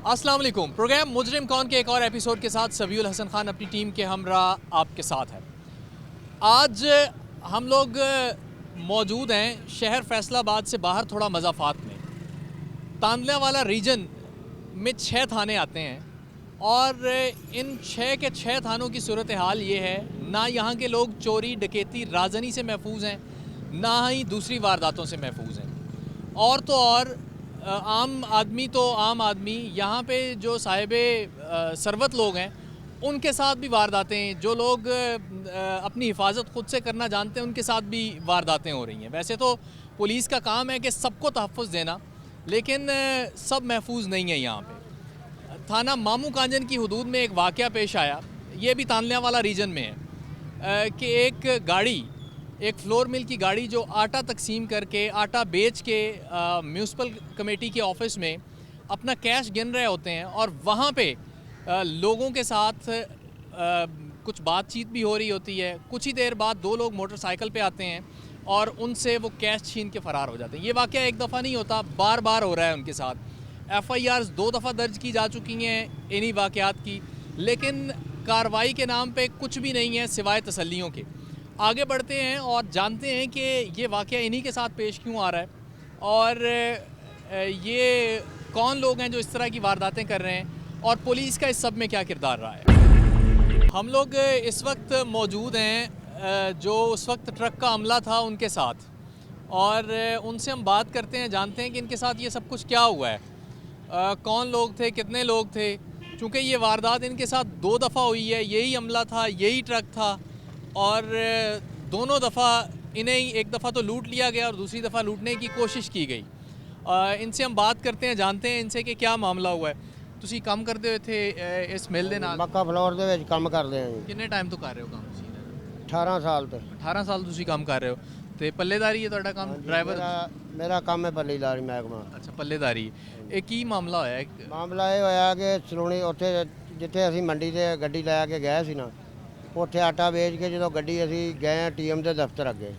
अस्सलाम वालेकुम। प्रोग्राम मुजरिम कौन के एक और एपिसोड के साथ सबीउल हसन खान अपनी टीम के हमरा आपके साथ है। आज हम लोग मौजूद हैं शहर फैसलाबाद से बाहर थोड़ा मज़ाफ़ात में। तांदलावाला रीजन में 6 थाने आते हैं और इन 6 के 6 थानों की सूरत हाल ये है, ना यहाँ के लोग चोरी डकैती राजनी से महफूज हैं, ना ही दूसरी वारदातों से महफूज हैं। और तो और आम आदमी तो आम आदमी, यहाँ पे जो साहिबे सरवत लोग हैं उनके साथ भी वारदातें, जो लोग अपनी हिफाजत ख़ुद से करना जानते हैं उनके साथ भी वारदातें हो रही हैं। वैसे तो पुलिस का काम है कि सबको तहफ़्फ़ुज़ देना, लेकिन सब महफूज नहीं है। यहाँ पे थाना मामू कांजन की हदूद में एक वाक़या पेश आया, ये भी तांदलावाला रीजन में है, कि एक गाड़ी, एक फ्लोर मिल की गाड़ी जो आटा तकसीम करके, आटा बेच के म्यूनसिपल कमेटी के ऑफिस में अपना कैश गिन रहे होते हैं और वहाँ पे लोगों के साथ कुछ बातचीत भी हो रही होती है। कुछ ही देर बाद 2 लोग मोटरसाइकिल पे आते हैं और उनसे वो कैश छीन के फ़रार हो जाते हैं। ये वाक़या एक दफ़ा नहीं होता, बार बार हो रहा है उनके साथ। FIRs 2 दफ़ा दर्ज की जा चुकी हैं इन्हीं वाक़यात की, लेकिन कार्रवाई के नाम पे कुछ भी नहीं है सिवाय तसल्लियों के। आगे बढ़ते हैं और जानते हैं कि ये वाक़या इन्हीं के साथ पेश क्यों आ रहा है और ये कौन लोग हैं जो इस तरह की वारदातें कर रहे हैं और पुलिस का इस सब में क्या किरदार रहा है। हम लोग इस वक्त मौजूद हैं जो उस वक्त ट्रक का हमला था उनके साथ, और उनसे हम बात करते हैं, जानते हैं कि इनके साथ ये सब कुछ क्या हुआ है, कौन लोग थे, कितने लोग थे। चूँकि ये वारदात इनके साथ 2 दफ़ा हुई है, यही हमला था, यही ट्रक था और दोनों दफ़ा इन्हें, एक दफ़ा तो लूट लिया गया और दूसरी दफ़ा लूटने की कोशिश की गई। इनसे हम बात करते हैं, जानते हैं इनसे कि क्या मामला हुआ है। ਤੁਸੀਂ ਕੰਮ ਕਰਦੇ ਹੋਏ थे इस मिल ਦੇ ਨਾਲ? ਮੱਕਾ ਫਲੋਰ ਦੇ ਵਿੱਚ ਕੰਮ ਕਰਦੇ ਆ ਜੀ। ਕਿੰਨੇ ਟਾਈਮ ਤੋਂ ਕਰ ਰਹੇ ਹੋ ਕੰਮ ਤੁਸੀਂ? 18 ਸਾਲ ਤੋਂ। 18 ਸਾਲ ਤੁਸੀਂ ਕੰਮ ਕਰ ਰਹੇ ਹੋ ਤੇ ਪੱਲੇਦਾਰੀ ਹੈ ਤੁਹਾਡਾ ਕੰਮ? ਡਰਾਈਵਰ? ਮੇਰਾ ਕੰਮ ਹੈ ਪੱਲੇਦਾਰੀ ਮਹਿਕਮਾ। ਅੱਛਾ, ਪੱਲੇਦਾਰੀ। ਇਹ ਕੀ ਮਾਮਲਾ ਹੋਇਆ? ਮਾਮਲਾ ਇਹ ਹੋਇਆ ਕਿ ਸਲੋਣੀ ਉੱਥੇ ਜਿੱਥੇ ਅਸੀਂ ਮੰਡੀ ਤੇ ਗੱਡੀ ਲੈ ਕੇ ਗਏ ਸੀ ਨਾ, ਉੱਥੇ ਆਟਾ ਵੇਚ ਕੇ ਜਦੋਂ ਗੱਡੀ ਅਸੀਂ ਗਏ ਆ TM ਦੇ ਦਫ਼ਤਰ ਅੱਗੇ,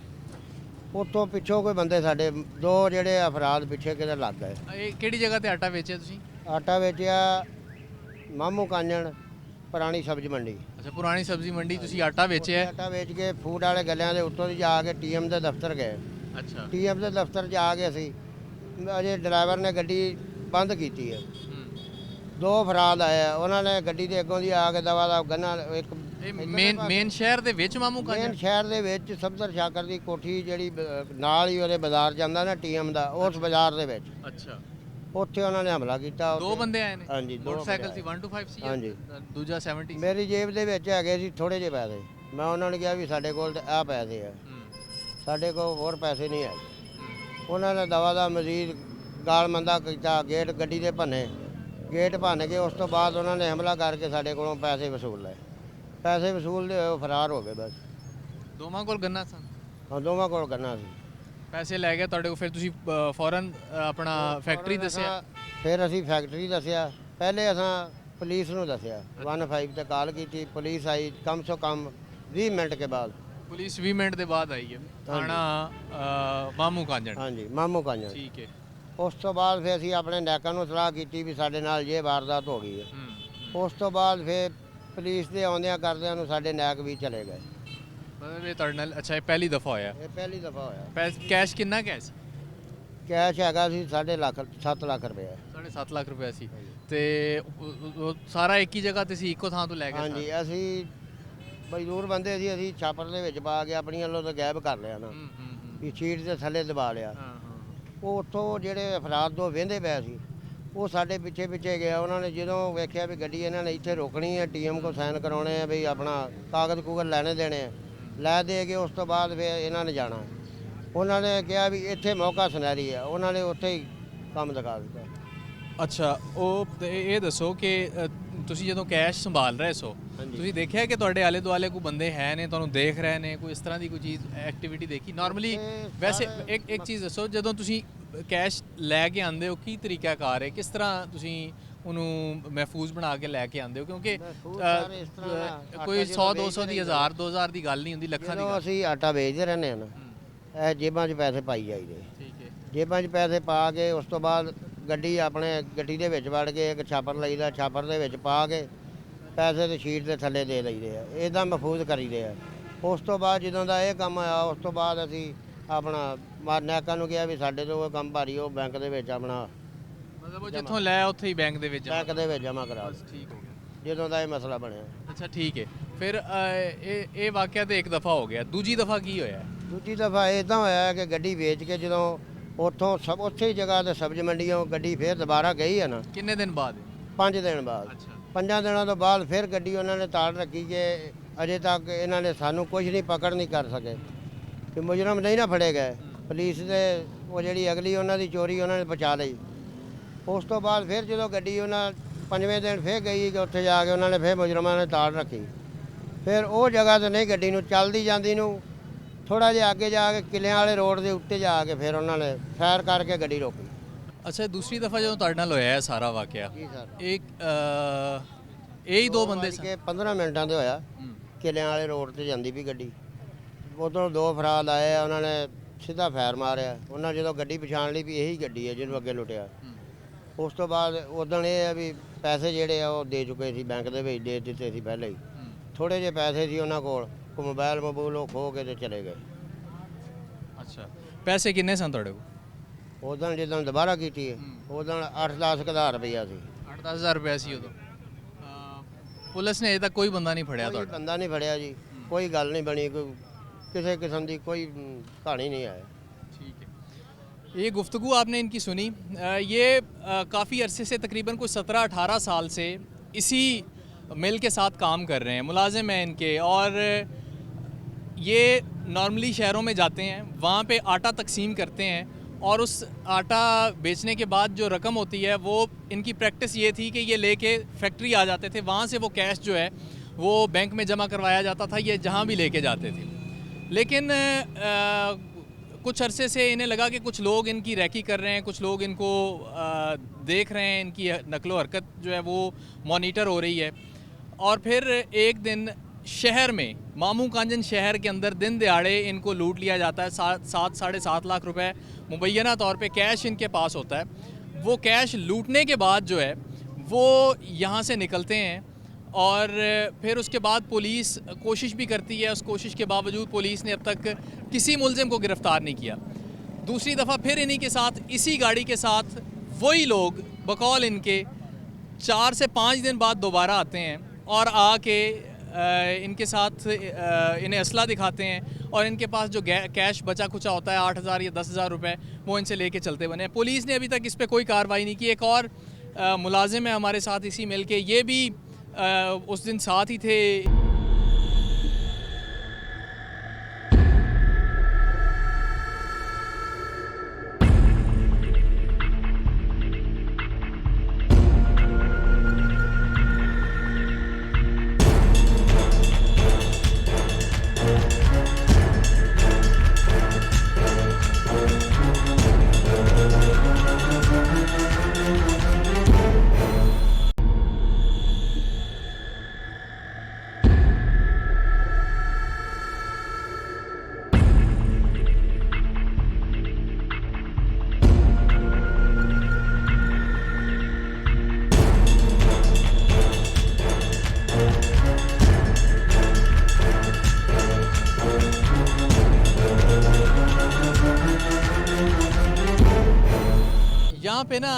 ਉੱਥੋਂ ਪਿੱਛੋਂ ਕੋਈ ਬੰਦੇ ਸਾਡੇ 2 ਜਿਹੜੇ ਅਫਰਾਦ ਪਿੱਛੇ ਕਿਤੇ ਲੱਗ ਗਏ। ਇਹ ਕਿਹੜੀ ਜਗ੍ਹਾ ਤੇ ਆਟਾ ਵੇਚਿਆ ਤੁਸੀਂ? ਆਟਾ ਵੇਚਿਆ ਮਾਮੂ ਕਾਂਜਣ ਪੁਰਾਣੀ ਸਬਜ਼ੀ ਮੰਡੀ। ਅੱਛਾ, ਪੁਰਾਣੀ ਸਬਜ਼ੀ ਮੰਡੀ ਤੁਸੀਂ ਆਟਾ ਵੇਚਿਆ? ਆਟਾ ਵੇਚ ਕੇ ਫੂਡ ਵਾਲੇ ਗੱਲਿਆਂ ਦੇ ਉੱਤੋਂ ਦੀ ਜਾ ਕੇ TM ਦੇ ਦਫ਼ਤਰ ਗਏ। ਅੱਛਾ, TM ਦੇ ਦਫ਼ਤਰ ਜਾ ਕੇ ਅਸੀਂ ਅਜੇ ਡਰਾਈਵਰ ਨੇ ਗੱਡੀ ਬੰਦ ਕੀਤੀ ਹੈ। 2 ਅਫਰਾਦ ਆਏ ਆ, ਉਹਨਾਂ ਨੇ ਗੱਡੀ ਦੇ ਅੱਗੋਂ ਦੀ ਆ ਕੇ ਦਵਾ ਦਾ ਗੰਨਾ ਇੱਕ ਮੇਨ ਸ਼ਹਿਰ ਦੇ ਵਿੱਚ ਮਾਮੂ ਕਾਂਜਨ? ਮੇਨ ਸ਼ਹਿਰ ਦੇ ਵਿੱਚ ਸਬਜ਼ਰ ਸ਼ਾਕਰ ਦੀ ਕੋਠੀ ਜਿਹੜੀ ਨਾਲ ਹੀ ਉਹਦੇ ਬਾਜ਼ਾਰ ਜਾਂਦਾ ਨਾ TM ਦਾ, ਉਸ ਬਾਜ਼ਾਰ ਦੇ ਵਿੱਚ। ਅੱਛਾ, ਉੱਥੇ ਉਹਨਾਂ ਨੇ ਹਮਲਾ ਕੀਤਾ। 2 ਬੰਦੇ ਆਏ ਨੇ? ਹਾਂਜੀ, 2 ਮੋਟਰਸਾਈਕਲ ਸੀ? 125 ਸੀ? ਹਾਂਜੀ। ਦੂਜਾ 70? ਮੇਰੀ ਜੇਬ ਦੇ ਵਿੱਚ ਹੈਗੇ ਸੀ ਥੋੜੇ ਜਿਹੇ ਪੈਸੇ। ਮੈਂ ਉਹਨਾਂ ਨੂੰ ਕਿਹਾ ਵੀ ਸਾਡੇ ਕੋਲ ਤਾਂ ਆਹ ਪੈਸੇ ਆ, ਸਾਡੇ ਕੋਲ ਹੋਰ ਪੈਸੇ ਨਹੀਂ ਹੈਗੇ। ਉਹਨਾਂ ਨੇ ਦਵਾ ਦਾ ਮਜ਼ੀਦ ਗਾਲ ਮੰਦਾ ਕੀਤਾ, ਗੇਟ ਗੱਡੀ ਦੇ ਭੰਨੇ, ਗੇਟ ਭੰਨ ਕੇ ਉਸ ਤੋਂ ਬਾਅਦ ਉਹਨਾਂ ਨੇ ਹਮਲਾ ਕਰਕੇ ਸਾਡੇ ਕੋਲੋਂ ਪੈਸੇ ਵਸੂਲ ਲਏ। ਪੈਸੇ ਵਸੂਲਦੇ ਹੋਏ ਉਹ ਫਰਾਰ ਹੋ ਗਏ ਬਸ। ਦੋਵਾਂ ਕੋਲ ਗੰਨਾ ਸਨ? ਹਾਂ, ਦੋਵਾਂ ਕੋਲ ਗੰਨਾ ਸੀ। ਪੈਸੇ ਲੈ ਗਏ ਤੁਹਾਡੇ ਕੋਲ, ਫਿਰ ਤੁਸੀਂ ਫੌਰਨ ਆਪਣਾ ਫੈਕਟਰੀ ਦੱਸਿਆ? ਫਿਰ ਅਸੀਂ ਫੈਕਟਰੀ ਦੱਸਿਆ। ਪਹਿਲੇ ਅਸਾਂ ਪੁਲਿਸ ਨੂੰ ਦੱਸਿਆ, 15 ਤੇ ਕਾਲ ਕੀਤੀ, ਪੁਲਿਸ ਆਈ ਕਮ ਸੋ ਕਮ 20 ਮਿੰਟ ਕੇ ਬਾਅਦ। ਪੁਲਿਸ 20 ਮਿੰਟ ਦੇ ਬਾਅਦ ਆਈ ਹੈ ਥਾਣਾ ਮਾਮੂ ਕਾਂਜਣ? ਹਾਂਜੀ, ਮਾਮੂ ਕਾਂਜਣ। ਠੀਕ ਹੈ। ਉਸ ਤੋਂ ਬਾਅਦ ਫਿਰ ਅਸੀਂ ਆਪਣੇ ਨੈਕਾਂ ਨੂੰ ਸਲਾਹ ਕੀਤੀ ਵੀ ਸਾਡੇ ਨਾਲ ਇਹ ਵਾਰਦਾਤ ਹੋ ਗਈ ਹੈ। ਉਸ ਤੋਂ ਬਾਅਦ ਫਿਰ ਪੁਲਿਸ ਦੇ ਆਉਂਦਿਆਂ ਕਰਦਿਆਂ ਨੂੰ ਸਾਡੇ ਨੈਕ ਵੀ ਚਲੇ ਗਏ। ਮਤਲਬ ਇਹ ਤੁਹਾਡੇ ਨਾਲ? ਅੱਛਾ, ਇਹ ਪਹਿਲੀ ਦਫਾ ਹੋਇਆ? ਇਹ ਪਹਿਲੀ ਦਫਾ ਹੋਇਆ। ਕੈਸ਼ ਕਿੰਨਾ ਕੈਸ਼? ਕੈਸ਼ ਹੈਗਾ ਸੀ 7 ਲੱਖ ਰੁਪਏ। 7.5 ਲੱਖ ਰੁਪਏ ਸੀ ਤੇ ਉਹ ਸਾਰਾ ਇੱਕ ਹੀ ਜਗ੍ਹਾ ਤੇ ਸੀ, ਇੱਕੋ ਥਾਂ ਤੋਂ ਲੈ ਗਏ? ਹਾਂਜੀ, ਅਸੀਂ ਮਜ਼ਦੂਰ ਬੰਦੇ ਸੀ, ਅਸੀਂ ਛਾਪਰ ਦੇ ਵਿੱਚ ਪਾ ਕੇ ਆਪਣੀਆਂ ਵੱਲੋਂ ਤਾਂ ਗਾਇਬ ਕਰ ਲਿਆ ਨਾ, ਵੀ ਸ਼ੀਟ ਦੇ ਥੱਲੇ ਦਬਾ ਲਿਆ। ਉਹ ਉੱਥੋਂ ਜਿਹੜੇ ਅਫਰਾਦ 2 ਵਹਿੰਦੇ ਪਏ ਸੀ, ਉਹ ਸਾਡੇ ਪਿੱਛੇ ਗਿਆ। ਉਹਨਾਂ ਨੇ ਜਦੋਂ ਵੇਖਿਆ ਵੀ ਗੱਡੀ ਇਹਨਾਂ ਨੇ ਇੱਥੇ ਰੋਕਣੀ ਹੈ, TM ਕੋ ਸਾਈਨ ਕਰਾਉਣੇ ਆ, ਵੀ ਆਪਣਾ ਕਾਗਜ਼ ਕੂਗਜ਼ ਲੈਣੇ ਦੇਣੇ ਆ, ਲੈ ਦੇ ਕੇ ਉਸ ਤੋਂ ਬਾਅਦ ਫਿਰ ਇਹਨਾਂ ਨੇ ਜਾਣਾ। ਉਹਨਾਂ ਨੇ ਕਿਹਾ ਵੀ ਇੱਥੇ ਮੌਕਾ ਸੁਨਹਿਰੀ ਹੈ, ਉਹਨਾਂ ਨੇ ਉੱਥੇ ਹੀ ਕੰਮ ਦਿਖਾ ਦਿੱਤਾ। ਅੱਛਾ, ਉਹ ਇਹ ਦੱਸੋ ਕਿ ਤੁਸੀਂ ਜਦੋਂ ਕੈਸ਼ ਸੰਭਾਲ ਰਹੇ ਸੋ, ਤੁਸੀਂ ਦੇਖਿਆ ਕਿ ਤੁਹਾਡੇ ਆਲੇ ਦੁਆਲੇ ਕੋਈ ਬੰਦੇ ਹੈ ਨੇ, ਤੁਹਾਨੂੰ ਦੇਖ ਰਹੇ ਨੇ, ਕੋਈ ਇਸ ਤਰ੍ਹਾਂ ਦੀ ਕੋਈ ਚੀਜ਼ ਐਕਟੀਵਿਟੀ ਦੇਖੀ? ਨਾਰਮਲੀ ਵੈਸੇ ਇੱਕ ਚੀਜ਼ ਦੱਸੋ, ਜਦੋਂ ਤੁਸੀਂ ਕੈਸ਼ ਲੈ ਕੇ ਆਉਂਦੇ ਹੋ ਕੀ ਤਰੀਕਾਕਾਰ ਹੈ, ਕਿਸ ਤਰ੍ਹਾਂ ਤੁਸੀਂ ਉਹਨੂੰ ਮਹਿਫੂਜ਼ ਬਣਾ ਕੇ ਲੈ ਕੇ ਆਉਂਦੇ ਹੋ? ਕਿਉਂਕਿ ਕੋਈ 100-200 ਦੀ 1000-2000 ਦੀ ਗੱਲ ਨਹੀਂ ਹੁੰਦੀ, ਲੱਖਾਂ ਦੀ। ਅਸੀਂ ਆਟਾ ਵੇਚਦੇ ਰਹਿੰਦੇ ਹਾਂ ਨਾ, ਇਹ ਜੇਬਾਂ 'ਚ ਪੈਸੇ ਪਾਈ ਜਾਈਦੇ। ਠੀਕ ਹੈ। ਜੇਬਾਂ 'ਚ ਪੈਸੇ ਪਾ ਕੇ ਉਸ ਤੋਂ ਬਾਅਦ ਗੱਡੀ ਆਪਣੇ ਗੱਡੀ ਦੇ ਵਿੱਚ ਵੜ ਕੇ ਇੱਕ ਛਾਪਰ ਲਈਦਾ, ਛਾਪਰ ਦੇ ਵਿੱਚ ਪਾ ਕੇ ਪੈਸੇ ਤੇ ਸ਼ੀਟ ਦੇ ਥੱਲੇ ਦੇ ਲਈਦੇ ਆ। ਇਹਦਾ ਮਹਿਫੂਜ਼ ਕਰੀਦੇ ਆ। ਉਸ ਤੋਂ ਬਾਅਦ ਜਦੋਂ ਦਾ ਇਹ ਕੰਮ ਆਇਆ, ਉਸ ਤੋਂ ਬਾਅਦ ਅਸੀਂ ਆਪਣਾ ਨੈਕਾਂ ਨੂੰ ਕਿਹਾ ਵੀ ਸਾਡੇ ਤੋਂ ਉਹ ਕੰਮ ਭਾਰੀ, ਉਹ ਬੈਂਕ ਦੇ ਵਿੱਚ ਆਪਣਾ ਮਤਲਬ ਉਹ ਜਿੱਥੋਂ ਲੈ ਉੱਥੇ ਹੀ ਬੈਂਕ ਦੇ ਵਿੱਚ ਬੈਂਕ ਦੇ ਵਿੱਚ ਜਮ੍ਹਾਂ ਕਰਾ ਬਸ ਠੀਕ ਹੋ ਗਿਆ। ਜਦੋਂ ਦਾ ਇਹ ਮਸਲਾ ਬਣਿਆ। ਅੱਛਾ ਠੀਕ ਹੈ। ਫਿਰ ਇਹ ਵਾਕਿਆ ਤੇ ਇੱਕ ਦਫਾ ਹੋ ਗਿਆ, ਦੂਜੀ ਦਫਾ ਕੀ ਹੋਇਆ? ਦੂਜੀ ਦਫਾ ਇਦਾਂ ਹੋਇਆ ਕਿ ਗੱਡੀ ਵੇਚ ਕੇ ਜਦੋਂ ਉੱਥੋਂ ਸਭ ਉੱਥੇ ਹੀ ਜਗ੍ਹਾ ਤੇ ਸਬਜ਼ੀ ਮੰਡੀੋਂ ਗੱਡੀ ਫਿਰ ਦੁਬਾਰਾ ਗਈ ਹੈ ਨਾ, ਕਿੰਨੇ ਦਿਨ ਬਾਅਦ? 5 ਦਿਨ ਬਾਅਦ। ਅੱਛਾ 5 ਦਿਨਾਂ ਤੋਂ ਬਾਅਦ ਫਿਰ ਗੱਡੀ ਉਹਨਾਂ ਨੇ ਤਾੜ ਰੱਖੀ ਕਿ ਅਜੇ ਤੱਕ ਇਹਨਾਂ ਨੇ ਸਾਨੂੰ ਕੁਝ ਨਹੀਂ ਪਕੜ ਨਹੀਂ ਕਰ ਸਕੇ ਕਿ ਮੁਜਰਮ ਨਹੀਂ ਨਾ ਫੜੇ ਗਏ। ਪੁਲਿਸ ਦੇ ਉਹ ਜਿਹੜੀ ਅਗਲੀ ਉਹਨਾਂ ਦੀ ਚੋਰੀ ਉਹਨਾਂ ਨੇ ਬਚਾ ਲਈ। ਉਸ ਤੋਂ ਬਾਅਦ ਫਿਰ ਜਦੋਂ ਗੱਡੀ ਉਹਨਾਂ 5ਵੇਂ ਦਿਨ ਫਿਰ ਗਈ ਕਿ ਉੱਥੇ ਜਾ ਕੇ ਉਹਨਾਂ ਨੇ ਫਿਰ ਮੁਜਰਮਾਂ ਨੇ ਤਾੜ ਰੱਖੀ। ਫਿਰ ਉਹ ਜਗ੍ਹਾ ਤੇ ਨਹੀਂ ਗੱਡੀ ਨੂੰ ਚੱਲਦੀ ਜਾਂਦੀ ਨੂੰ ਥੋੜਾ ਜਿਹਾ ਅੱਗੇ ਜਾ ਕੇ ਕਿਲਿਆਂ ਵਾਲੇ ਰੋਡ ਦੇ ਉੱਤੇ ਜਾ ਕੇ ਫਿਰ ਉਹਨਾਂ ਨੇ ਫਾਇਰ ਕਰਕੇ ਗੱਡੀ ਰੋਕੀ। ਅੱਛਾ ਦੂਸਰੀ ਦਫਾ ਜਦੋਂ ਤੁਹਾਡੇ ਨਾਲ ਹੋਇਆ ਇਹ ਸਾਰਾ ਵਾਕਿਆ, ਜੀ ਸਰ। ਇੱਕ ਇਹ ਹੀ ਦੋ ਬੰਦੇ ਸਨ? ਕਿ 15 ਮਿੰਟਾਂ ਤੇ ਹੋਇਆ। ਕਿਲਿਆਂ ਵਾਲੇ ਰੋਡ ਤੇ ਜਾਂਦੀ ਵੀ ਗੱਡੀ, ਉਧਰੋਂ 2 ਅਫਰਾਦ ਆਏ ਆ, ਉਹਨਾਂ ਨੇ ਸਿੱਧਾ ਫਾਇਰ ਮਾਰਿਆ। ਉਹਨਾਂ ਜਦੋਂ ਗੱਡੀ ਪਛਾਣ ਲਈ ਵੀ ਇਹੀ ਗੱਡੀ ਹੈ ਜਿਹਨੂੰ ਅੱਗੇ ਲੁੱਟਿਆ। ਉਸ ਤੋਂ ਬਾਅਦ ਉਦੋਂ ਇਹ ਹੈ ਵੀ ਪੈਸੇ ਜਿਹੜੇ ਆ ਉਹ ਦੇ ਚੁੱਕੇ ਸੀ, ਬੈਂਕ ਦੇ ਵਿੱਚ ਦੇ ਦਿੱਤੇ ਸੀ ਪਹਿਲਾਂ ਹੀ। ਥੋੜੇ ਜਿਹੇ ਪੈਸੇ ਸੀ ਉਹਨਾਂ ਕੋਲ, ਕੋ ਮੋਬਾਈਲ ਮੋਬੂਲ ਉਹ ਖੋ ਕੇ ਤੇ ਚਲੇ ਗਏ। ਅੱਛਾ ਪੈਸੇ ਕਿੰਨੇ ਸਨ ਤੁਹਾਡੇ ਕੋਲ? ਉਦੋਂ ਜਦੋਂ ਦੁਬਾਰਾ ਕੀਤੀ ਹੈ ਉਦੋਂ 8-10 ਹਜ਼ਾਰ ਰੁਪਈਆ ਸੀ। 8-10 ਹਜ਼ਾਰ ਰੁਪਇਆ ਸੀ ਉਦੋਂ। ਪੁਲਿਸ ਨੇ ਅਜੇ ਤੱਕ ਕੋਈ ਬੰਦਾ ਨਹੀਂ ਫੜਿਆ ਕੋਈ ਤੁਹਾਡਾ? ਬੰਦਾ ਨਹੀਂ ਫੜਿਆ ਜੀ, ਕੋਈ ਗੱਲ ਨਹੀਂ ਬਣੀ, ਕੋਈ ਕਿਸੇ किस्म की कोई कहानी नहीं है। ठीक है। ये गुफ्तगू आपने इनकी सुनी। ये काफ़ी अरसे से तकरीबन कुछ 17-18 साल से इसी मिल के साथ काम कर रहे हैं, मुलाजिम हैं इनके। और ये नॉर्मली शहरों में जाते हैं, वहाँ पे आटा तकसीम करते हैं और उस आटा बेचने के बाद जो रकम होती है वो इनकी प्रैक्टिस ये थी कि ये लेके फैक्ट्री आ जाते थे, वहाँ से वो कैश जो है वो बैंक में जमा करवाया जाता था, ये जहाँ भी लेके जाते थे। लेकिन कुछ अरसे से इन्हें लगा कि कुछ लोग इनकी रैकी कर रहे हैं, कुछ लोग इनको देख रहे हैं, इनकी नकलो हरकत जो है वो मॉनिटर हो रही है। और फिर एक दिन शहर में, मामू कांजन शहर के अंदर दिन दिहाड़े इनको लूट लिया जाता है। 7-7.5 लाख रुपए मुबैना तौर पे कैश इनके पास होता है। वो कैश लूटने के बाद जो है वो यहाँ से निकलते हैं और फिर उसके बाद पुलिस कोशिश भी करती है। उस कोशिश के बावजूद पुलिस ने अब तक किसी मुलजिम को गिरफ़्तार नहीं किया। दूसरी दफ़ा फिर इन्हीं के साथ इसी गाड़ी के साथ वही लोग बकौल इनके 4 से 5 दिन बाद दोबारा आते हैं और आके इनके साथ इन्हें असला दिखाते हैं और इनके पास जो कैश बचा खुचा होता है 8,000 या 10,000 रुपये वो इनसे लेके चलते बने। पुलिस ने अभी तक इस पर कोई कार्रवाई नहीं की। एक और मुलाजिम है हमारे साथ इसी मिल के, ये भी उस दिन साथ ही थे। यहाँ पे ना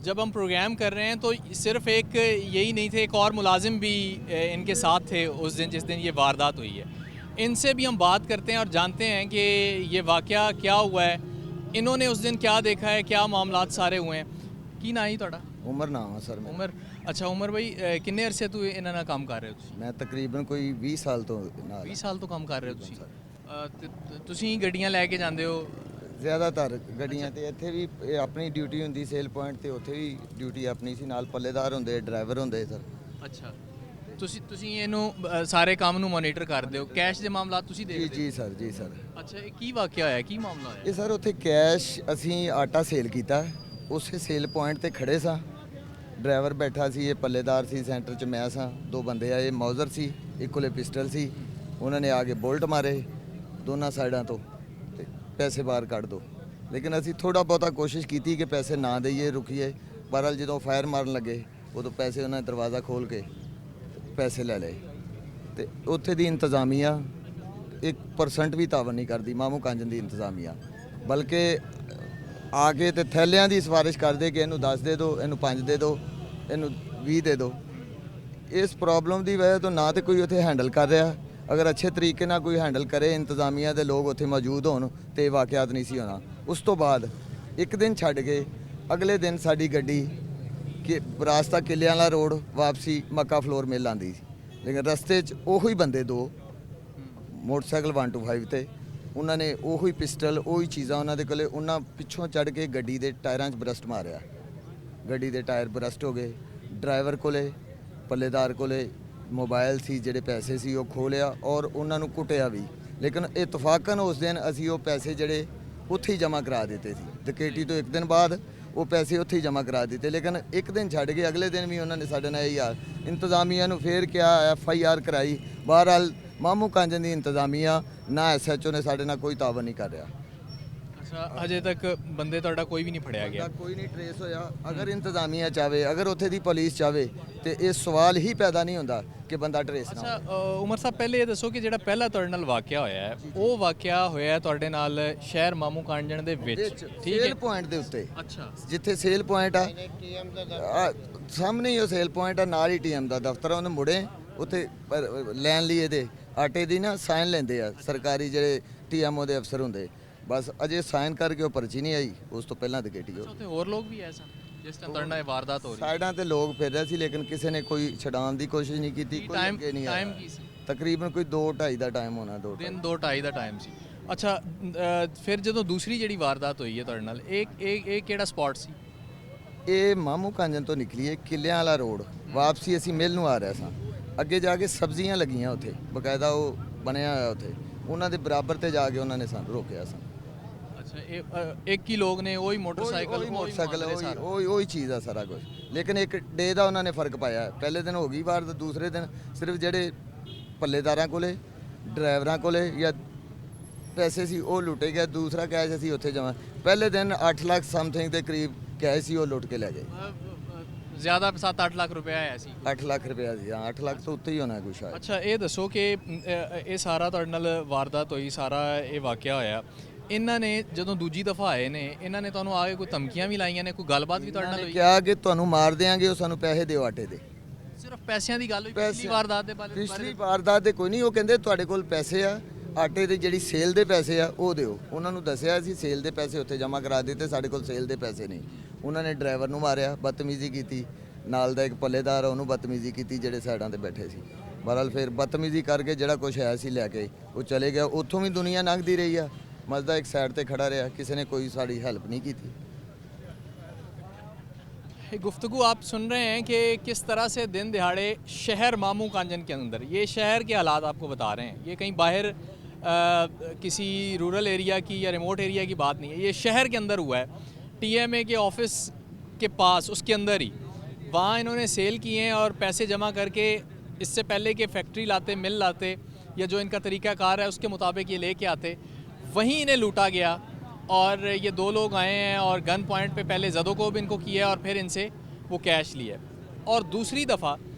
जब हम प्रोग्राम कर रहे हैं तो सिर्फ एक यही नहीं थे, एक और मुलाजिम भी इनके साथ थे उस दिन जिस दिन ये वारदात हुई है। इनसे भी हम बात करते हैं और जानते हैं कि ये वाक़या क्या हुआ है, इन्होंने उस दिन क्या देखा है, क्या मामलात सारे हुए हैं। की ना ही थोड़ा उमर नाम है सर। उमर। अच्छा उमर भाई किन्ने अरसे तू इन्हां नाल काम कर रहे हो? मैं तकरीबन कोई 20 साल तो 20 साल तो काम कर रहे हो ਤੁਸੀਂ ਗੱਡੀਆਂ ਲੈ ਕੇ ਜਾਂਦੇ ਹੋ? ਜ਼ਿਆਦਾਤਰ ਗੱਡੀਆਂ ਤੇ ਇੱਥੇ ਵੀ ਆਪਣੀ ਡਿਊਟੀ ਹੁੰਦੀ ਸੇਲ ਪੁਆਇੰਟ ਤੇ ਉੱਥੇ ਵੀ ਡਿਊਟੀ ਆਪਣੀ ਸੀ, ਨਾਲ ਪੱਲੇਦਾਰ ਹੁੰਦੇ, ਡਰਾਈਵਰ ਹੁੰਦੇ ਸਰ। ਅੱਛਾ ਤੁਸੀਂ ਇਹਨੂੰ ਸਾਰੇ ਕੰਮ ਨੂੰ ਮੋਨੀਟਰ ਕਰਦੇ ਹੋ, ਕੈਸ਼ ਦੇ ਮਾਮਲਾ ਤੁਸੀਂ ਜੀ ਦੇਖਦੇ ਜੀ ਸਰ, ਜੀ ਸਰ। ਅੱਛਾ ਇਹ ਕੀ ਵਾਕਿਆ ਹੋਇਆ, ਕੀ ਮਾਮਲਾ ਹੋਇਆ? ਇਹ ਸਰ ਉੱਥੇ ਕੈਸ਼ ਅਸੀਂ ਆਟਾ ਸੇਲ ਕੀਤਾ, ਉਸੇ ਸੇਲ ਪੁਆਇੰਟ ਤੇ ਖੜੇ ਸਾਂ, ਡਰਾਈਵਰ ਬੈਠਾ ਸੀ, ਇਹ ਪੱਲੇਦਾਰ ਸੀ, ਸੈਂਟਰ 'ਚ ਮੈਂ ਸਾਂ, 2 ਬੰਦੇ ਆਏ, ਮੌਜ਼ਰ ਸੀ, ਇੱਕ ਕੋਲੇ ਪਿਸਟਲ ਸੀ, ਉਹਨਾਂ ਨੇ ਆ ਕੇ ਬੋਲਟ ਮਾਰੇ ਦੋਨਾਂ ਸਾਈਡਾਂ ਤੋਂ ਤੇ ਪੈਸੇ ਬਾਹਰ ਕੱਢ ਦੋ। ਲੇਕਿਨ ਅਸੀਂ ਥੋੜਾ ਬਹੁਤਾ ਕੋਸ਼ਿਸ਼ ਕੀਤੀ ਕਿ ਪੈਸੇ ਨਾ ਦਈਏ, ਰੁਕੀਏ। ਬਹਰਹਾਲ ਜਦੋਂ ਫਾਇਰ ਮਾਰਨ ਲੱਗੇ ਉਦੋਂ ਪੈਸੇ ਉਹਨਾਂ ਨੇ ਦਰਵਾਜ਼ਾ ਖੋਲ ਕੇ ਪੈਸੇ ਲੈ ਲਏ। ਤੇ ਉੱਥੇ ਦੀ ਇੰਤਜ਼ਾਮੀਆ 1% ਵੀ ਤਾਵਨ ਨਹੀਂ ਕਰਦੀ, ਮਾਮੂ ਕਾਂਜਨ ਦੀ ਇੰਤਜ਼ਾਮੀਆ, ਬਲਕਿ ਆ ਕੇ ਤੇ ਥੈਲਿਆਂ ਦੀ ਸਿਫਾਰਿਸ਼ ਕਰਦੇ ਕਿ ਇਹਨੂੰ 10 ਦੇ ਦਿਓ, ਇਹਨੂੰ 5 ਦੇ ਦਿਓ, ਇਹਨੂੰ 20 ਦੇ ਦਿਓ। ਇਸ ਪ੍ਰੋਬਲਮ ਦੀ ਵਜ੍ਹਾ ਤੋਂ ਨਾ ਤੇ ਕੋਈ ਉੱਥੇ ਹੈਂਡਲ ਕਰ ਰਿਹਾ। ਅਗਰ ਅੱਛੇ ਤਰੀਕੇ ਨਾਲ ਕੋਈ ਹੈਂਡਲ ਕਰੇ, ਇੰਤਜ਼ਾਮੀਆ ਦੇ ਲੋਕ ਉੱਥੇ ਮੌਜੂਦ ਹੋਣ ਤੇ ਇਹ ਵਾਕਿਆਤ ਨਹੀਂ ਸੀ ਹੋਣਾ। ਉਸ ਤੋਂ ਬਾਅਦ ਇੱਕ ਦਿਨ ਛੱਡ ਕੇ ਅਗਲੇ ਦਿਨ ਸਾਡੀ ਗੱਡੀ ਕਿ ਰਾਸਤਾ ਕਿੱਲਿਆਂ ਵਾਲਾ ਰੋਡ ਵਾਪਸੀ ਮੱਕਾ ਫਲੋਰ ਮਿਲ ਆਉਂਦੀ ਸੀ, ਲੇਕਿਨ ਰਸਤੇ 'ਚ ਉਹੀ ਬੰਦੇ ਦੋ ਮੋਟਰਸਾਈਕਲ 125 ਤੇ, ਉਹਨਾਂ ਨੇ ਉਹੀ ਪਿਸਟਲ, ਉਹੀ ਚੀਜ਼ਾਂ ਉਹਨਾਂ ਦੇ ਕੋਲੇ, ਉਹਨਾਂ ਪਿੱਛੋਂ ਚੜ੍ਹ ਕੇ ਗੱਡੀ ਦੇ ਟਾਇਰਾਂ 'ਚ ਬਰਸਟ ਮਾਰਿਆ। ਗੱਡੀ ਦੇ ਟਾਇਰ ਬਰਸਟ ਹੋ ਗਏ। ਡਰਾਈਵਰ ਕੋਲੇ, ਪੱਲੇਦਾਰ ਕੋਲੇ ਮੋਬਾਈਲ ਸੀ, ਜਿਹੜੇ ਪੈਸੇ ਸੀ ਉਹ ਖੋਹ ਲਿਆ ਔਰ ਉਹਨਾਂ ਨੂੰ ਕੁੱਟਿਆ ਵੀ। ਲੇਕਿਨ ਇਤਫਾਕਨ ਉਸ ਦਿਨ ਅਸੀਂ ਉਹ ਪੈਸੇ ਜਿਹੜੇ ਉੱਥੇ ਹੀ ਜਮ੍ਹਾਂ ਕਰਾ ਦਿੱਤੇ ਸੀ। ਡਕੈਤੀ ਤੋਂ ਇੱਕ ਦਿਨ ਬਾਅਦ ਉਹ ਪੈਸੇ ਉੱਥੇ ਹੀ ਜਮ੍ਹਾਂ ਕਰਾ ਦਿੱਤੇ। ਲੇਕਿਨ ਇੱਕ ਦਿਨ ਛੱਡ ਕੇ ਅਗਲੇ ਦਿਨ ਵੀ ਉਹਨਾਂ ਨੇ ਸਾਡੇ ਨਾਲ ਇਹ ਇੰਤਜ਼ਾਮੀਆ ਨੂੰ ਫੇਰ ਕਿਹਾ, FIR ਕਰਾਈ। ਬਹਰਹਾਲ ਮਾਮੂ ਕਾਂਜਨ ਦੀ ਇੰਤਜ਼ਾਮੀਆ ਨਾ SHO ਨੇ ਸਾਡੇ ਨਾਲ ਕੋਈ ਤਾਵਨ ਨਹੀਂ ਕਰ ਰਿਹਾ। ਅੱਛਾ, ਅਜੇ ਤੱਕ ਬੰਦੇ ਤੁਹਾਡਾ ਕੋਈ ਵੀ ਨਹੀਂ ਫੜਿਆ ਗਿਆ? ਕੋਈ ਨਹੀਂ ਟਰੇਸ ਹੋਇਆ। ਅਗਰ ਇੰਤਜ਼ਾਮੀਆ ਚਾਵੇ, ਅਗਰ ਉੱਥੇ ਦੀ ਪੁਲਿਸ ਚਾਵੇ ਤੇ ਇਹ ਸਵਾਲ ਹੀ ਪੈਦਾ ਨਹੀਂ ਹੁੰਦਾ ਕਿ ਬੰਦਾ ਟਰੇਸ ਨਾ ਹੋਵੇ। ਅੱਛਾ ਉਮਰ ਸਾਹਿਬ, ਪਹਿਲੇ ਇਹ ਦੱਸੋ ਕਿ ਜਿਹੜਾ ਪਹਿਲਾ ਤੁਹਾਡੇ ਨਾਲ ਵਾਕਿਆ ਹੋਇਆ ਹੈ, ਉਹ ਵਾਕਿਆ ਹੋਇਆ ਤੁਹਾਡੇ ਨਾਲ ਸ਼ਹਿਰ ਮਾਮੂ ਕਾਂਜਨ ਦੇ ਵਿੱਚ, ਠੀਕ ਹੈ? ਸੇਲ ਪੁਆਇੰਟ ਦੇ ਉੱਤੇ। ਅੱਛਾ, ਜਿੱਥੇ ਸੇਲ ਪੁਆਇੰਟ ਆ ਸਾਹਮਣੇ ਹੀ ਉਹ ਸੇਲ ਪੁਆਇੰਟ ਆ, ਨਾਲ ਹੀ TM ਦਾ ਦਫ਼ਤਰ ਆ। ਉਹਨੇ ਮੁੜੇ ਉੱਥੇ ਲੈਣ ਲਈ ਇਹਦੇ ਆਟੇ ਦੀ ਨਾ ਸਾਈਨ ਲੈਂਦੇ ਆ ਸਰਕਾਰੀ ਜਿਹੜੇ TMO ਦੇ ਅਫਸਰ ਹੁੰਦੇ। ਬਸ ਅਜੇ ਸਾਈਨ ਕਰਕੇ ਉਹ ਪਰਚੀ ਨਹੀਂ ਆਈ, ਉਸ ਤੋਂ ਪਹਿਲਾਂ ਡਕੈਤੀ ਹੋ ਗਈ। ਉੱਥੇ ਹੋਰ ਲੋਕ ਵੀ ਐ ਸਨ ਜਿਸ ਟਾਈਮ ਤੁਹਾਡੇ ਨਾਲ ਇਹ ਵਾਰਦਾਤ ਹੋ ਰਹੀ? ਸਾਈਡਾਂ ਤੇ ਲੋਕ ਫਿਰ ਰਹੇ ਸੀ, ਲੇਕਿਨ ਕਿਸੇ ਨੇ ਕੋਈ ਛਡਾਉਣ ਦੀ ਕੋਸ਼ਿਸ਼ ਨਹੀਂ ਕੀਤੀ। ਕੋਈ ਅੱਗੇ ਨਹੀਂ ਆਇਆ। ਟਾਈਮ ਕੀ ਸੀ? ਤਕਰੀਬਨ ਕੋਈ 2:30 ਦਾ ਟਾਈਮ ਹੋਣਾ, 2 ਦਿਨ 2:30 ਦਾ ਟਾਈਮ ਸੀ। ਅੱਛਾ, ਫਿਰ ਜਦੋਂ ਦੂਸਰੀ ਜਿਹੜੀ ਵਾਰਦਾਤ ਹੋਈ ਹੈ ਤੁਹਾਡੇ ਨਾਲ, ਇਹ ਕਿਹੜਾ ਸਪੌਟ ਸੀ? ਇਹ ਮਾਮੂ ਕਾਂਜਨ ਤੋਂ ਨਿਕਲੀਏ ਕਿੱਲਿਆਂ ਵਾਲਾ ਰੋਡ, ਵਾਪਸੀ ਅਸੀਂ ਮਿਲ ਨੂੰ ਆ ਰਿਹਾ ਸਾਂ। ਅੱਗੇ ਜਾ ਕੇ ਸਬਜ਼ੀਆਂ ਲੱਗੀਆਂ ਉੱਥੇ, ਬਕਾਇਦਾ ਉਹ ਬਣਿਆ ਹੋਇਆ ਉੱਥੇ, ਉਹਨਾਂ ਦੇ ਬਰਾਬਰ ਤੇ ਜਾ ਕੇ ਉਹਨਾਂ ਨੇ ਸਾਨੂੰ ਰੋਕਿਆ ਸਾਂ। ਅੱਛਾ, ਇਹ ਇੱਕ ਹੀ ਲੋਕ ਨੇ, ਉਹੀ ਮੋਟਰਸਾਈਕਲ ਉਹੀ ਚੀਜ਼ ਆ ਸਾਰਾ ਕੁਝ। ਲੇਕਿਨ ਇੱਕ ਡੇ ਦਾ ਉਹਨਾਂ ਨੇ ਫਰਕ ਪਾਇਆ। ਪਹਿਲੇ ਦਿਨ ਹੋ ਗਈ ਵਾਰ, ਦੂਸਰੇ ਦਿਨ ਸਿਰਫ ਜਿਹੜੇ ਪੱਲੇਦਾਰਾਂ ਕੋਲੇ, ਡਰਾਈਵਰਾਂ ਕੋਲੇ ਜਾਂ ਪੈਸੇ ਸੀ ਉਹ ਲੁੱਟੇ ਗਏ। ਦੂਸਰਾ ਕੈਸ਼ ਅਸੀਂ ਉੱਥੇ ਜਮ੍ਹਾਂ। ਪਹਿਲੇ ਦਿਨ 8 ਲੱਖ ਸਮਥਿੰਗ ਦੇ ਕਰੀਬ ਕੈਸ਼ ਸੀ, ਉਹ ਲੁੱਟ ਕੇ ਲੈ ਗਏ। ਜ਼ਿਆਦਾ 7-8 ਲੱਖ ਰੁਪਏ ਆਇਆ ਸੀ। 8 ਲੱਖ ਰੁਪਇਆ ਸੀ, ਹਾਂ 8 ਲੱਖ ਤੋਂ ਉੱਤੇ ਹੀ ਹੋਣਾ ਕੁਛ। ਅੱਛਾ, ਇਹ ਦੱਸੋ ਕਿ ਇਹ ਸਾਰਾ ਤੁਹਾਡੇ ਨਾਲ ਵਾਰਦਾਤ ਹੋਈ, ਸਾਰਾ ਇਹ ਵਾਕਿਆ ਹੋਇਆ, ਇਹਨਾਂ ਨੇ ਜਦੋਂ ਦੂਜੀ ਦਫਾ ਆਏ ਨੇ, ਇਹਨਾਂ ਨੇ ਤੁਹਾਨੂੰ ਆ ਕੇ ਕੋਈ ਧਮਕੀਆਂ ਵੀ ਲਾਈਆਂ ਨੇ, ਕੋਈ ਗੱਲਬਾਤ ਵੀ ਤੁਹਾਡੇ ਨਾਲ ਹੋਈ? ਕਿਹਾ ਕਿ ਤੁਹਾਨੂੰ ਮਾਰ ਦੇਾਂਗੇ, ਉਹ ਸਾਨੂੰ ਪੈਸੇ ਦਿਓ ਆਟੇ ਦੇ। ਸਿਰਫ ਪੈਸਿਆਂ ਦੀ ਗੱਲ ਹੋਈ? ਪਿਛਲੀ ਵਾਰਦਾਤ ਦੇ ਬਾਰੇ? ਪਿਛਲੀ ਵਾਰਦਾਤ ਦੇ ਕੋਈ ਨਹੀਂ। ਉਹ ਕਹਿੰਦੇ ਤੁਹਾਡੇ ਕੋਲ ਪੈਸੇ ਆ, ਆਟੇ ਦੇ ਜਿਹੜੀ ਸੇਲ ਦੇ ਪੈਸੇ ਆ ਉਹ ਦਿਓ। ਉਹਨਾਂ ਨੂੰ ਦੱਸਿਆ ਸੀ ਸੇਲ ਦੇ ਪੈਸੇ ਉੱਥੇ ਜਮ੍ਹਾਂ ਕਰਾ ਦਿੱਤੇ, ਸਾਡੇ ਕੋਲ ਸੇਲ ਦੇ ਪੈਸੇ ਨਹੀਂ। ਉਹਨਾਂ ਨੇ ਡਰਾਈਵਰ ਨੂੰ ਮਾਰਿਆ, ਬਦਤਮੀਜ਼ੀ ਕੀਤੀ, ਨਾਲ ਦਾ ਇੱਕ ਪੱਲੇਦਾਰ ਉਹਨੂੰ ਬਦਤਮੀਜ਼ੀ ਕੀਤੀ, ਜਿਹੜੇ ਸਾਈਡਾਂ ਤੇ ਬੈਠੇ ਸੀ। ਬਹਰਹਾਲ ਫਿਰ ਬਦਤਮੀਜ਼ੀ ਕਰਕੇ ਜਿਹੜਾ ਕੁਝ ਹੈ ਸੀ ਲੈ ਕੇ ਉਹ ਚਲੇ ਗਿਆ। ਉੱਥੋਂ ਵੀ ਦੁਨੀਆ ਲੰਘਦੀ ਰਹੀ ਆ, ਮਜ਼ਦਾ ਇੱਕ ਸਾਈਡ ਤੇ ਖੜਾ ਰਿਹਾ, ਕਿਸੇ ने कोई साड़ी हेल्प नहीं की थी। गुफ्तगू आप सुन रहे हैं कि किस तरह से दिन दिहाड़े शहर मामू कांजन के अंदर, ये शहर के हालात आपको बता रहे हैं, ये कहीं बाहर किसी रूरल एरिया की या रिमोट एरिया की बात नहीं है, ये शहर के अंदर हुआ है। TMA के ऑफिस के पास, उसके अंदर ही, वहाँ इन्होंने सेल किए हैं और पैसे जमा करके, इससे पहले कि फैक्ट्री लाते, मिल लाते या जो इनका तरीक़ाकार है उसके मुताबिक ये लेके आते, वहीं इन्हें लूटा गया। और ये दो लोग आए हैं और गन पॉइंट पे पहले जदों को भी इनको किया और फिर इनसे वो कैश लिया। और दूसरी दफ़ा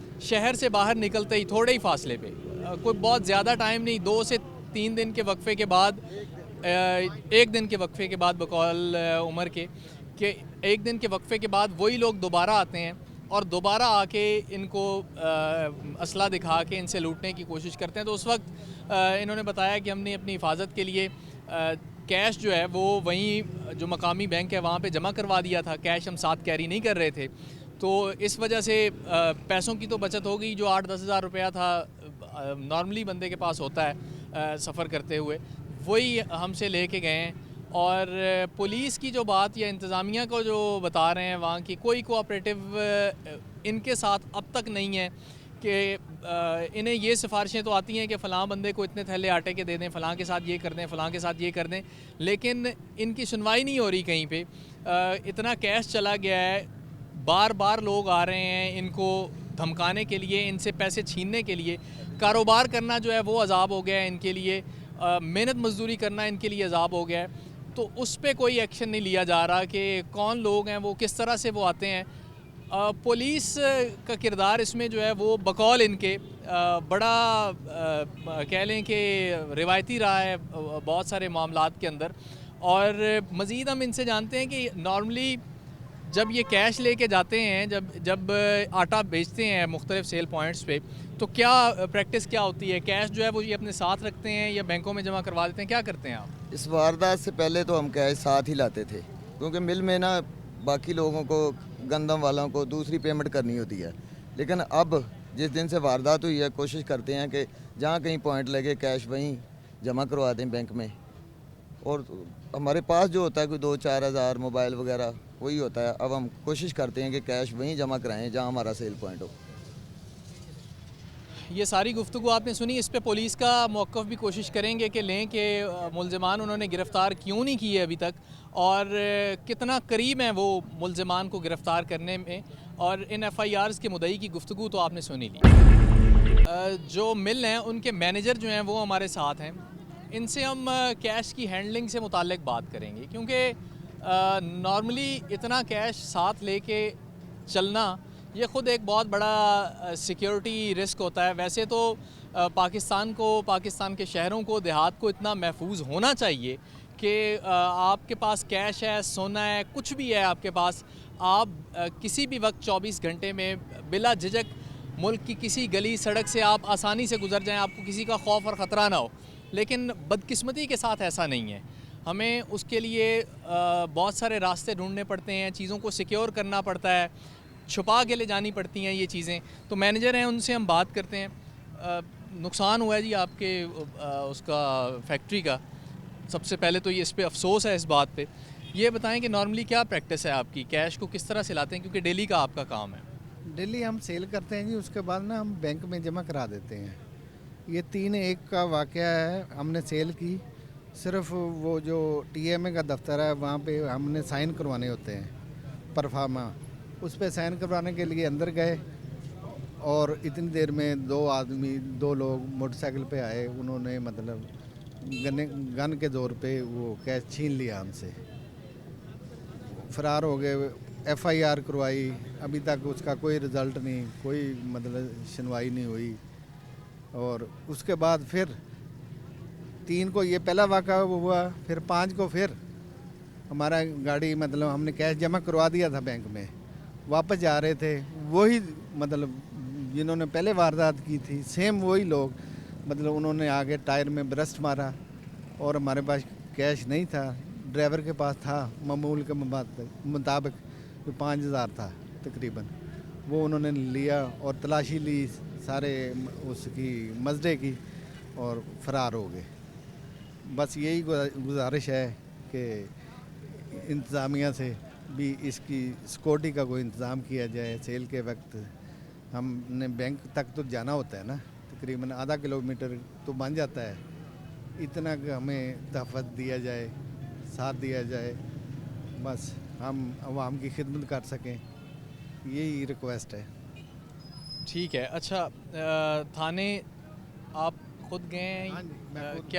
शहर से बाहर निकलते ही थोड़े ही फासले पे, कोई बहुत ज़्यादा टाइम नहीं, 2 से 3 दिन के वक्फे के बाद, 1 दिन के वक्फे के बाद, बकौल उमर के कि 1 दिन के वक्फे के बाद वही लोग दोबारा आते हैं और दोबारा आके इनको असला दिखा के इनसे लूटने की कोशिश करते हैं। तो उस वक्त इन्होंने बताया कि हमने अपनी हिफाजत के लिए कैश जो है वो वहीं जो मकामी बैंक है वहाँ पे जमा करवा दिया था, कैश हम साथ कैरी नहीं कर रहे थे। तो इस वजह से पैसों की तो बचत हो गई। जो 8-10 हज़ार रुपया था नॉर्मली बंदे के पास होता है सफ़र करते हुए, वही हमसे लेके गए हैं। और पुलिस की जो बात या इंतज़ामिया को जो बता रहे हैं वहाँ की, कोई कोऑपरेटिव इनके साथ अब तक नहीं है कि इन्हें ये सिफारिशें तो आती हैं कि फ़लाँ बंदे को इतने थैले आटे के दे दें, फ़लाँ के साथ ये कर दें, फ़लाँ के साथ ये कर दें, लेकिन इनकी सुनवाई नहीं हो रही कहीं पे। इतना कैश चला गया है, बार बार लोग आ रहे हैं इनको धमकाने के लिए, इनसे पैसे छीनने के लिए। कारोबार करना जो है वो अजाब हो गया है इनके लिए, मेहनत मजदूरी करना इनके लिए अजाब हो गया है। तो उस पे कोई एक्शन नहीं लिया जा रहा कि कौन लोग हैं वो, किस तरह से वो आते हैं। पुलिस का किरदार इसमें जो है वो बकौल इनके बड़ा कह लें कि रिवायती रहा है बहुत सारे मामलात के अंदर। और मज़ीद हम इनसे जानते हैं कि नॉर्मली जब ये कैश लेके जाते हैं, जब आटा बेचते हैं मुख्तलिफ सेल पॉइंट्स पे, तो क्या प्रैक्टिस क्या होती है? कैश जो है वो ये अपने साथ रखते हैं या बैंकों में जमा करवा देते हैं, क्या करते हैं आप? इस वारदात से पहले तो हम कैश साथ ही लाते थे, क्योंकि मिल में ना बाकी लोगों को, गंदम वालों को दूसरी पेमेंट करनी होती है। लेकिन अब जिस दिन से वारदात हुई है, कोशिश करते हैं कि जहाँ कहीं पॉइंट लगे कैश वहीं जमा करवा दें बैंक में। और हमारे पास जो होता है कोई 2-4 हज़ार मोबाइल वगैरह वही होता है। अब हम कोशिश करते हैं कि कैश वहीं जमा कराएं जहाँ हमारा सेल पॉइंट हो। ये सारी गुफ्तगू आपने सुनी, इस पे पुलिस का मौक़िफ़ भी कोशिश करेंगे कि लें कि मुल्ज़िमान उन्होंने गिरफ़्तार क्यों नहीं किए अभी तक, और कितना करीब हैं वो मुल्ज़िमान को गिरफ़्तार करने में। और इन FIRs के मुद्दई की गुफ्तगू तो आपने सुनी ली। जो मिल हैं उनके मैनेजर जो हैं वो हमारे साथ हैं, इनसे हम कैश की हैंडलिंग से मुताल्लिक बात करेंगे, क्योंकि नॉर्मली इतना कैश साथ लेके चलना ये ख़ुद एक बहुत बड़ा सिक्योरिटी रिस्क होता है। वैसे तो पाकिस्तान को, पाकिस्तान के शहरों को, देहात को इतना महफूज होना चाहिए कि आपके पास कैश है, सोना है, कुछ भी है आपके पास, आप किसी भी वक्त 24 घंटे में बिला झिझक मुल्क की किसी गली सड़क से आप आसानी से गुजर जाएं, आपको किसी का खौफ और ख़तरा ना हो। लेकिन बदकिस्मती के साथ ऐसा नहीं है। हमें उसके लिए बहुत सारे रास्ते ढूंढने पड़ते हैं, चीज़ों को सिक्योर करना पड़ता है, छुपा के ले जानी पड़ती हैं ये चीज़ें। तो मैनेजर हैं, उनसे हम बात करते हैं। नुकसान हुआ है जी आपके उसका फैक्ट्री का, सबसे पहले तो ये इस पे अफसोस है इस बात पे। ये बताएं कि नॉर्मली क्या प्रैक्टिस है आपकी, कैश को किस तरह से लाते हैं, क्योंकि डेली का आपका काम है? डेली हम सेल करते हैं जी, उसके बाद ना हम बैंक में जमा करा देते हैं। ये 3-1 का वाक़या है। हमने सेल की, सिर्फ वो जो TMA का दफ्तर है वहाँ पे हमने साइन करवाने होते हैं, परफार्मा, उस पर साइन करवाने के लिए अंदर गए और इतनी देर में 2 लोग मोटरसाइकिल पे आए। उन्होंने मतलब गन के ज़ोर पे वो कैश छीन लिया हमसे, फ़रार हो गए। FIR करवाई, अभी तक उसका कोई रिज़ल्ट नहीं, कोई मतलब सुनवाई नहीं हुई। और उसके बाद फिर 3 को ये पहला वाक़ा हुआ, फिर 5 को फिर हमारा गाड़ी, मतलब हमने कैश जमा करवा दिया था बैंक में, वापस जा रहे थे, वही मतलब जिन्होंने पहले वारदात की थी, सेम वही लोग, मतलब उन्होंने आगे टायर में ब्रस्ट मारा और हमारे पास कैश नहीं था, ड्राइवर के पास था मामूल के मुताबिक जो 5,000 था तकरीबन, वो उन्होंने लिया और तलाशी ली सारे उसकी मजदे की और फ़रार हो गए। बस यही गुजारिश है कि इंतज़ामिया से भी इसकी सिक्योरिटी का कोई इंतज़ाम किया जाए। सेल के वक्त हमने बैंक तक तो जाना होता है ना, तकरीबन आधा किलोमीटर तो बन जाता है, इतना कि हमें तहफ़्फ़ुज़ दिया जाए, साथ दिया जाए, बस हम आवाम की खिदमत कर सकें, यही रिक्वेस्ट है। ठीक है। अच्छा, थाने आप खुद गए हैं? हाँ जी, मैं खुद।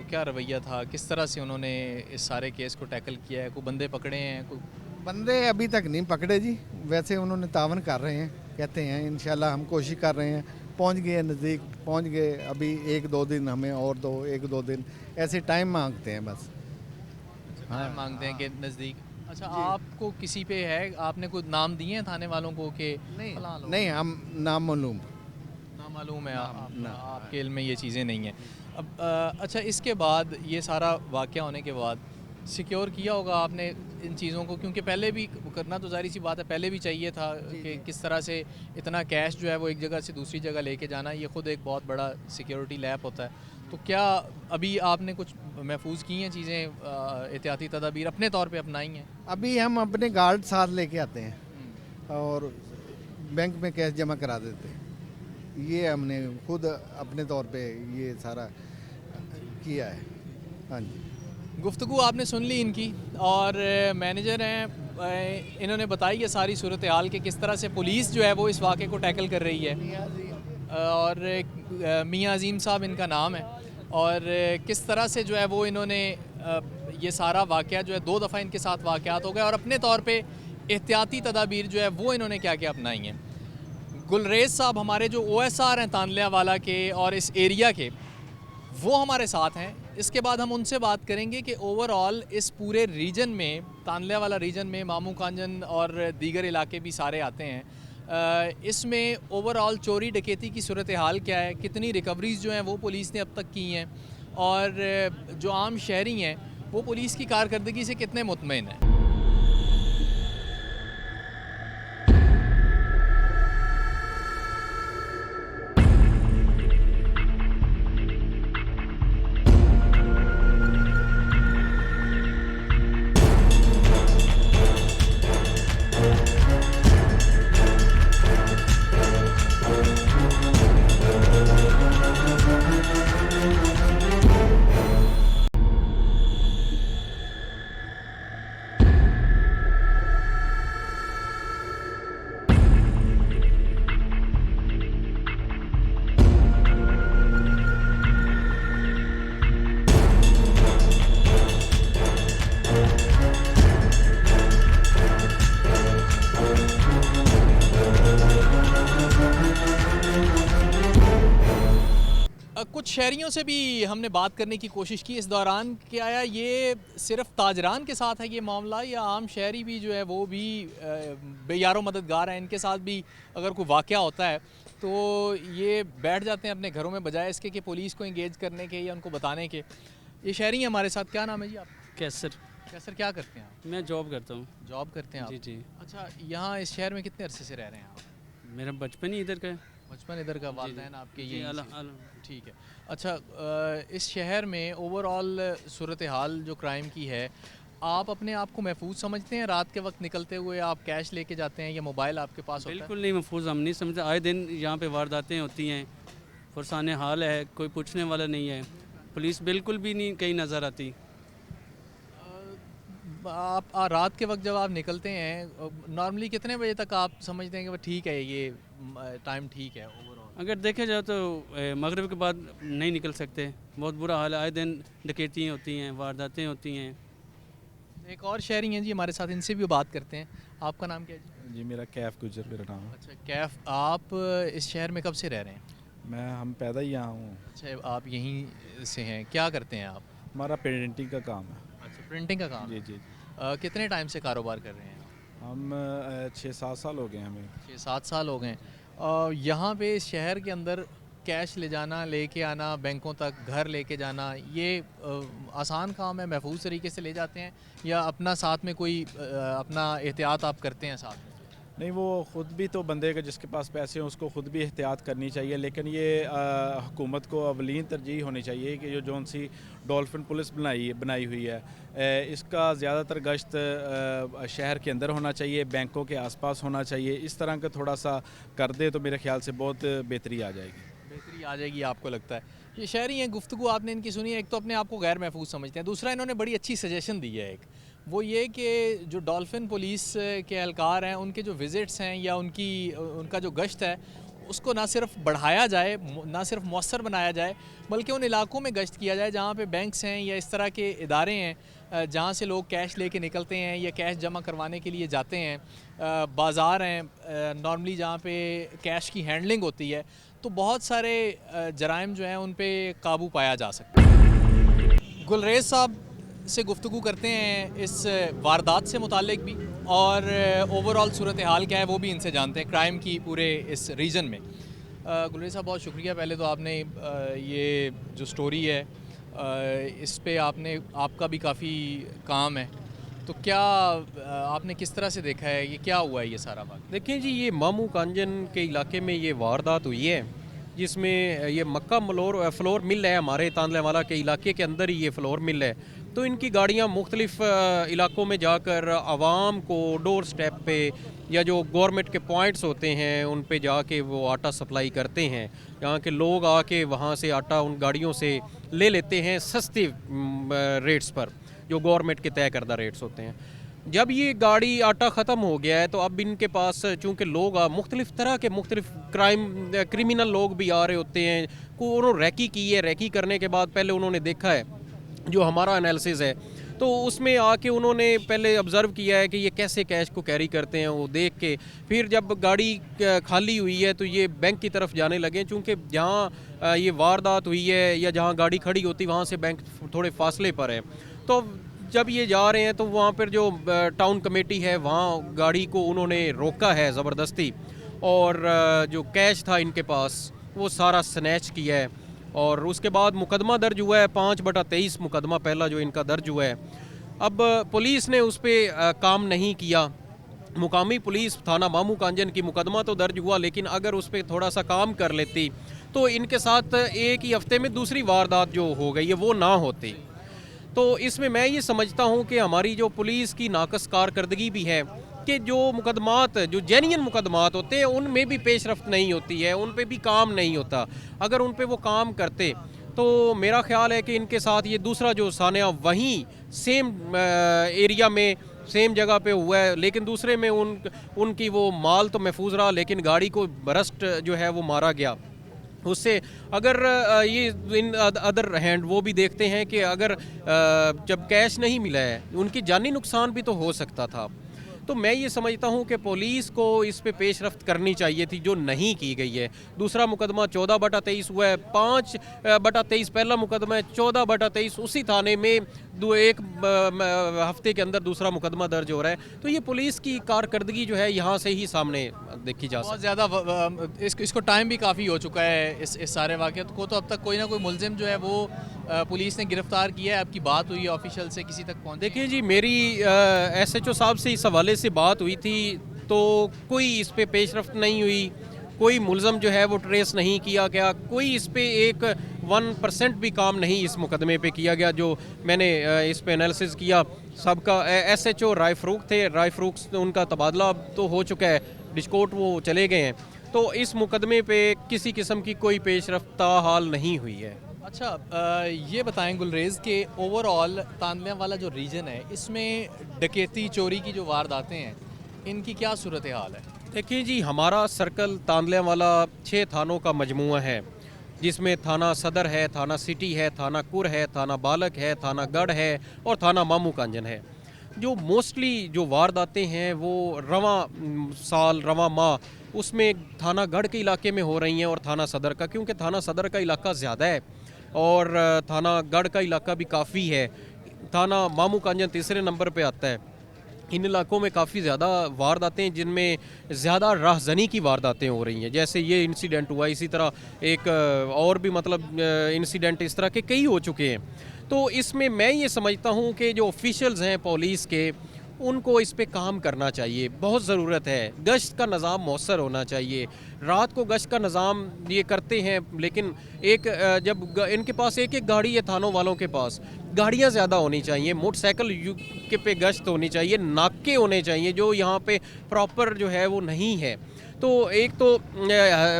क्या रवैया था, किस तरह से उन्होंने इस सारे केस को टैकल किया है? कोई बंदे पकड़े हैं? कोई बंदे अभी तक नहीं पकड़े जी, वैसे उन्होंने तावन कर रहे हैं, कहते हैं इंशाल्लाह, हम कोशिश कर रहे हैं, पहुंच गए, नज़दीक पहुंच गए। अभी 1-2 दिन हमें और दो, 1-2 दिन ऐसे टाइम मांगते हैं बस। हाँ, मांगते हैं कि नज़दीक। अच्छा, आपको किसी पे है, आपने कोई नाम दिए हैं थाने वालों को कि फलां लोग? नहीं, हम नामालूम। नामालूम है, ना। आपके इल्म में ये चीज़ें नहीं हैं। अब अच्छा, इसके बाद ये सारा वाक़या होने के बाद सिक्योर किया होगा आपने इन चीज़ों को, क्योंकि पहले भी करना तो ज़ाहिर सी बात है, पहले भी चाहिए था कि किस तरह से इतना कैश जो है वो एक जगह से दूसरी जगह लेके जाना, ये ख़ुद एक बहुत बड़ा सिक्योरिटी लैप होता है। तो क्या अभी आपने कुछ महफूज की हैं चीज़ें, एहतियाती तदाबीर अपने तौर पे अपनाई हैं? अभी हम अपने गार्ड साथ लेके आते हैं और बैंक में कैश जमा करा देते हैं। ये हमने खुद अपने तौर पे ये सारा किया है। हाँ जी। गुफ्तगू आपने सुन ली इनकी, और मैनेजर हैं, इन्होंने बताई है सारी सूरत हाल कि किस तरह से पुलिस जो है वो इस वाक़े को टैकल कर रही है, और मियाँ अजीम साहब इनका नाम है, और किस तरह से जो है वो इन्होंने ये सारा वाक़या जो है 2 दफ़ा इनके साथ वाक़यात हो गए और अपने तौर पे एहतियाती तदाबीर जो है वो इन्होंने क्या क्या अपनाई हैं। गुलरेज साहब हमारे जो OSR हैं तानलियावाला के और इस एरिया के, वो हमारे साथ हैं। इसके बाद हम उनसे बात करेंगे कि ओवरऑल इस पूरे रीजन में, तानलियावाला रीजन में मामू कांजन और दीगर इलाके भी सारे आते हैं, इसमें ओवरऑल चोरी डकैती की सूरत हाल क्या है, कितनी रिकवरीज़ जो हैं वो पुलिस ने अब तक की हैं और जो आम शहरी हैं वो पुलिस की कारकर्दगी से कितने मुतमईन हैं। कुछ शहरियों से भी हमने बात करने की कोशिश की इस दौरान कि आया ये सिर्फ ताजरान के साथ है ये मामला या आम शहरी भी जो है वो भी बेयारो मददगार हैं, इनके साथ भी अगर कोई वाक़या होता है तो ये बैठ जाते हैं अपने घरों में बजाय इसके कि पुलिस को इंगेज करने के या उनको बताने के। ये शहरी हैं हमारे साथ। क्या नाम है जी आप? कैसर। कैसर, क्या करते हैं आप? मैं जॉब करता हूँ। जॉब करते हैं आप? जी जी। अच्छा, यहाँ इस शहर में कितने अरसे से रह रहे हैं आप? मेरा बचपन ही इधर का है। बचपन इधर का, वालिदैन आपके जी, ये? ठीक है। अच्छा, इस शहर में ओवरऑल सूरत हाल जो क्राइम की है, आप अपने आप को महफूज समझते हैं? रात के वक्त निकलते हुए आप कैश लेके जाते हैं या मोबाइल आपके पास होता है? बिल्कुल नहीं महफूज हम नहीं समझते। आए दिन यहाँ पे वारदातें होती हैं, फरसान हाल है, कोई पूछने वाला नहीं है, पुलिस बिल्कुल भी नहीं कहीं नज़र आती। आप रात के वक्त जब आप निकलते हैं नॉर्मली कितने बजे तक आप समझते हैं कि वह ठीक है, ये टाइम ठीक है ओवरऑल? अगर देखे जाए तो मगरिब के बाद नहीं निकल सकते, बहुत बुरा हाल है। आए दिन डकैतियाँ होती हैं, वारदातें होती हैं। एक और शहरी हैं जी हमारे साथ, इनसे भी बात करते हैं। आपका नाम क्या है जी? जी मेरा कैफ़ गुजर मेरा नाम है। अच्छा कैफ, आप इस शहर में कब से रह रहे हैं? हम पैदा ही यहाँ हूँ। अच्छा, आप यहीं से हैं। क्या करते हैं आप? हमारा पेंटिंग का काम है। अच्छा, प्रिंटिंग का काम? जी जी। कितने टाइम से कारोबार कर रहे हैं? हम 6-7 साल हो गए हमें। 6-7 साल हो गए। यहाँ पे इस शहर के अंदर कैश ले जाना, लेके आना, बैंकों तक घर लेके जाना, ये आसान काम है? महफूज तरीके से ले जाते हैं या अपना साथ में कोई अपना एहतियात आप करते हैं साथ में? नहीं, वो ख़ुद भी तो बंदे का जिसके पास पैसे हैं उसको ख़ुद भी एहतियात करनी चाहिए, लेकिन ये हुकूमत को अवलीन तरजीह होनी चाहिए कि जो जौन सी डॉल्फिन पुलिस बनाई हुई है, इसका ज़्यादातर गश्त शहर के अंदर होना चाहिए, बैंकों के आसपास होना चाहिए। इस तरह का थोड़ा सा कर दे तो मेरे ख्याल से बहुत बेहतरी आ जाएगी। बेहतरी आ जाएगी आपको लगता है? ये शहरी हैं, गुफ्तगू आपने इनकी सुनी है। एक तो अपने आप को गैर महफूज समझते हैं, दूसरा इन्होंने बड़ी अच्छी सजेशन दी है। एक वो ये कि जो डॉल्फिन पुलिस के एहलकार हैं उनके जो विज़िट्स हैं या उनका जो गश्त है उसको ना सिर्फ बढ़ाया जाए, ना सिर्फ मौसर बनाया जाए, बल्कि उन इलाकों में गश्त किया जाए जहाँ पे बैंक्स हैं या इस तरह के इदारे हैं जहाँ से लोग कैश लेके निकलते हैं या कैश जमा करवाने के लिए जाते हैं, बाज़ार हैं नॉर्मली जहाँ पे कैश की हैंडलिंग होती है, तो बहुत सारे जराइम जो हैं उन पे काबू पाया जा सकता है। गुलरेज साहब से गुफ्तगू करते हैं इस वारदात से मुताल्लिक भी, और ओवरऑल सूरत हाल क्या है वो भी इनसे जानते हैं क्राइम की पूरे इस रीजन में। गुलरेज साहब बहुत शुक्रिया। पहले तो आपने ये जो स्टोरी है इस पे आपका भी काफ़ी काम है, तो क्या आपने किस तरह से देखा है, ये क्या हुआ है ये सारा बात? देखें जी, ये मामू कांजन के इलाके में ये वारदात हुई है जिसमें ये मक्का फ्लोर मिल है, हमारे तानलेवाला के इलाके के अंदर ही ये फ्लोर मिल है। तो इनकी गाड़ियाँ मुख्तलिफ इलाकों में जाकर आवाम को डोर स्टेप पे या जो गवर्नमेंट के पॉइंट्स होते हैं उन पे जाके वो आटा सप्लाई करते हैं। यहाँ के लोग आके वहाँ से आटा उन गाड़ियों से ले लेते हैं सस्ते रेट्स पर, जो गवर्नमेंट के तय करदा रेट्स होते हैं। जब ये गाड़ी आटा ख़त्म हो गया है तो अब इनके पास चूँकि लोग मुख्तलिफ तरह के मुख्तलिफ क्रिमिनल लोग भी आ रहे होते हैं, को उन्होंने रैकी की है। रैकी करने के बाद पहले उन्होंने देखा है, जो हमारा एनालिसिस है तो उसमें आके उन्होंने पहले ऑब्ज़र्व किया है कि ये कैसे कैश को कैरी करते हैं, वो देख के फिर जब गाड़ी खाली हुई है तो ये बैंक की तरफ जाने लगे, चूँकि जहाँ ये वारदात हुई है या जहाँ गाड़ी खड़ी होती वहाँ से बैंक थोड़े फासले पर है। तो जब ये जा रहे हैं तो वहाँ पर जो टाउन कमेटी है वहाँ गाड़ी को उन्होंने रोका है ज़बरदस्ती, और जो कैश था इनके पास वो सारा स्नैच किया है। और उसके बाद मुकदमा दर्ज हुआ है, 5/23 मुकदमा पहला जो इनका दर्ज हुआ है। अब पुलिस ने उस पर काम नहीं किया, मुकामी पुलिस थाना मामू कांजन की मुकदमा तो दर्ज हुआ, लेकिन अगर उस पर थोड़ा सा काम कर लेती तो इनके साथ एक ही हफ्ते में दूसरी वारदात जो हो गई है वो ना होती। तो इसमें मैं ये समझता हूँ कि हमारी जो पुलिस की नाकस कारकर्दगी भी है कि जो मुकदमात, जो जेन्युइन मुकदमात होते हैं उनमें भी पेशरफ्त नहीं होती है, उन पे भी काम नहीं होता। अगर उन पे वो काम करते तो मेरा ख्याल है कि इनके साथ ये दूसरा जो सान्या वहीं सेम एरिया में सेम जगह पे हुआ है, लेकिन दूसरे में उनकी वो माल तो महफूज रहा, लेकिन गाड़ी को बरस्ट जो है वो मारा गया। उससे अगर ये इन अदर हैंड वो भी देखते हैं कि अगर जब कैश नहीं मिला है उनकी जानी नुकसान भी तो हो सकता था। तो मैं ये समझता हूँ कि पुलिस को इस पे पेशरफ्त करनी चाहिए थी, जो नहीं की गई है। दूसरा मुकदमा 14/23 हुआ है, 5/23 पहला मुकदमा है, 14/23 उसी थाने में एक हफ्ते के अंदर दूसरा मुकदमा दर्ज हो रहा है। तो ये पुलिस की कारकर्दगी जो है यहाँ से ही सामने देखी जा सकती है। बहुत ज़्यादा इसको टाइम भी काफ़ी हो चुका है इस सारे वाक़यात को, तो अब तक कोई ना कोई मुलजिम जो है वो पुलिस ने गिरफ्तार किया है? आपकी बात हुई है ऑफिशियल से, किसी तक पहुँचे? देखिए जी, मेरी SHO साहब से इस हवाले से बात हुई थी तो कोई इस पे पेशरफ्त नहीं हुई, कोई मुलज़म जो है वो ट्रेस नहीं किया गया, कोई इस पे एक 1% भी काम नहीं इस मुकदमे पे किया गया। जो मैंने इस पे एनालिसिस किया, सबका SHO राय फ़रूक थे, राय फ़रूक उनका तबादला तो हो चुका है, डिस्कोर्ट वो चले गए हैं। तो इस मुकदमे पे किसी किस्म की कोई पेशरफ्त हाल नहीं हुई है। अच्छा, ये बताएं गुलरेज़ के ओवरऑल तांदलिया वाला जो रीजन है इसमें डकैती चोरी की जो वारदातें हैं इनकी क्या सूरत हाल है? देखिए जी, हमारा सर्कल तांदलिया वाला 6 थानों का मजमूआ है, जिसमें थाना सदर है, थाना सिटी है, थाना कुर है, थाना बालक है, थाना गढ़ है और थाना मामू कांजन है। जो मोस्टली जो वारदातें हैं वो रवां साल रवां माह उसमें थाना गढ़ के इलाके में हो रही हैं और थाना सदर का, क्योंकि थाना सदर का इलाका ज़्यादा है और थाना गढ़ का इलाका भी काफ़ी है। थाना मामू कांजन तीसरे नंबर पे आता है। इन इलाकों में काफ़ी ज़्यादा वारदातें, जिनमें ज़्यादा राहज़नी की वारदातें हो रही हैं, जैसे ये इंसिडेंट हुआ, इसी तरह एक और भी मतलब इंसिडेंट इस तरह के कई हो चुके हैं। तो इसमें मैं ये समझता हूँ कि जो ऑफिशियल्स हैं पुलिस के, उनको इस पे काम करना चाहिए, बहुत ज़रूरत है। गश्त का निज़ाम मौसर होना चाहिए। रात को गश्त का निज़ाम ये करते हैं, लेकिन एक जब इनके पास एक गाड़ी है, थानों वालों के पास गाड़ियाँ ज़्यादा होनी चाहिए, मोटरसाइकिल के पे गश्त होनी चाहिए, नाके होने चाहिए, जो यहाँ पे प्रॉपर जो है वो नहीं है। तो एक तो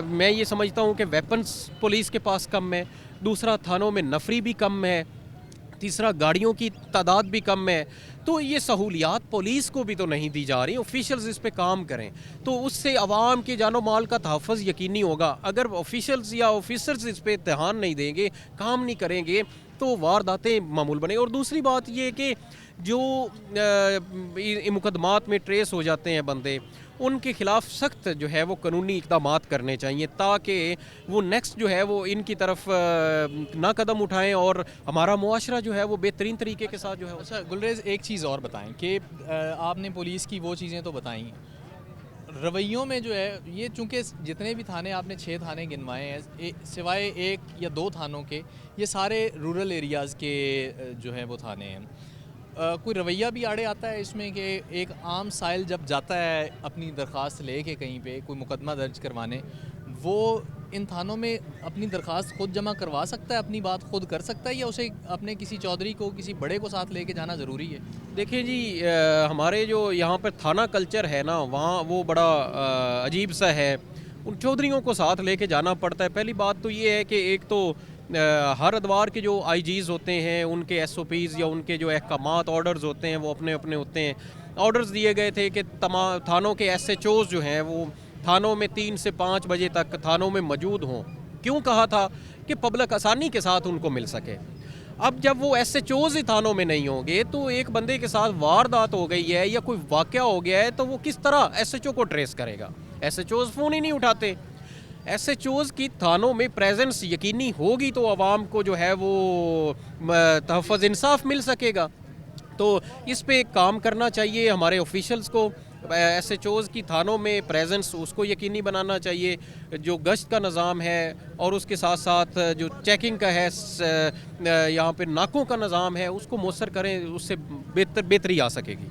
मैं ये समझता हूँ कि वेपन्स पुलिस के पास कम है, दूसरा थानों में नफरी भी कम है, तीसरा गाड़ियों की तादाद भी कम है। तो ये सहूलियात पुलिस को भी तो नहीं दी जा रही। ऑफिशियल्स इस पे काम करें तो उससे आवाम के जानो माल का तहफ़्फ़ुज़ यकीनी होगा। अगर ऑफिशियल्स या ऑफिसर्स इस पे ध्यान नहीं देंगे, काम नहीं करेंगे, तो वारदातें मामूल बने। और दूसरी बात ये कि जो मुकदमात में ट्रेस हो जाते हैं बंदे, उनके ख़िलाफ़ सख्त जो है वो कानूनी इक़दामात करने चाहिए, ताकि वो नेक्स्ट जो है वो इनकी तरफ ना कदम उठाएं और हमारा मुआशरा जो है वो बेहतरीन तरीके के साथ जो है। अच्छा गुलरेज़, एक चीज़ और बताएं कि आपने पुलिस की वो चीज़ें तो बताई, रवैयों में जो है ये, चूँकि जितने भी थाने आपने 6 थाने गिनवाए हैं, सिवाय 1 या 2 थानों के, ये सारे रूरल एरियाज़ के जो है वो थाने हैं। कोई रवैया भी आड़े आता है इसमें कि एक आम साइल जब जाता है अपनी दरख्वास्त लेके कहीं पे कोई मुकदमा दर्ज करवाने, वो इन थानों में अपनी दरख्वास्त खुद जमा करवा सकता है, अपनी बात खुद कर सकता है, या उसे अपने किसी चौधरी को, किसी बड़े को साथ लेके जाना ज़रूरी है? देखिए जी, हमारे जो यहाँ पर थाना कल्चर है ना, वहाँ वो बड़ा अजीब सा है। उन चौधरीयों को साथ लेके जाना पड़ता है। पहली बात तो ये है कि एक तो हर अदवार के जो IGs होते हैं, उनके SOPs या उनके जो अहकामात ऑर्डर्स होते हैं वो अपने अपने होते हैं। ऑर्डर्स दिए गए थे कि तमाम थानों के SHOs जो हैं वो थानों में 3 से 5 बजे तक थानों में मौजूद हों। क्यों कहा था? कि पब्लिक आसानी के साथ उनको मिल सके। अब जब वो SHOs ही थानों में नहीं होंगे तो एक बंदे के साथ वारदात हो गई है या कोई वाकया हो गया है तो वो किस तरह SHO को ट्रेस करेगा? SHOs फ़ोन ही नहीं उठाते। SHOs की थानों में प्रेजेंस यकीनी होगी तो आवाम को जो है वो तहफ़्फ़ुज़ इंसाफ मिल सकेगा। तो इस पे काम करना चाहिए हमारे ऑफिशियल्स को। SHOs की थानों में प्रेजेंस उसको यकीनी बनाना चाहिए, जो गश्त का निज़ाम है और उसके साथ साथ जो चेकिंग का है, यहाँ पे नाकों का निज़ाम है, उसको मौसर करें, उससे बेहतरी आ सकेगी।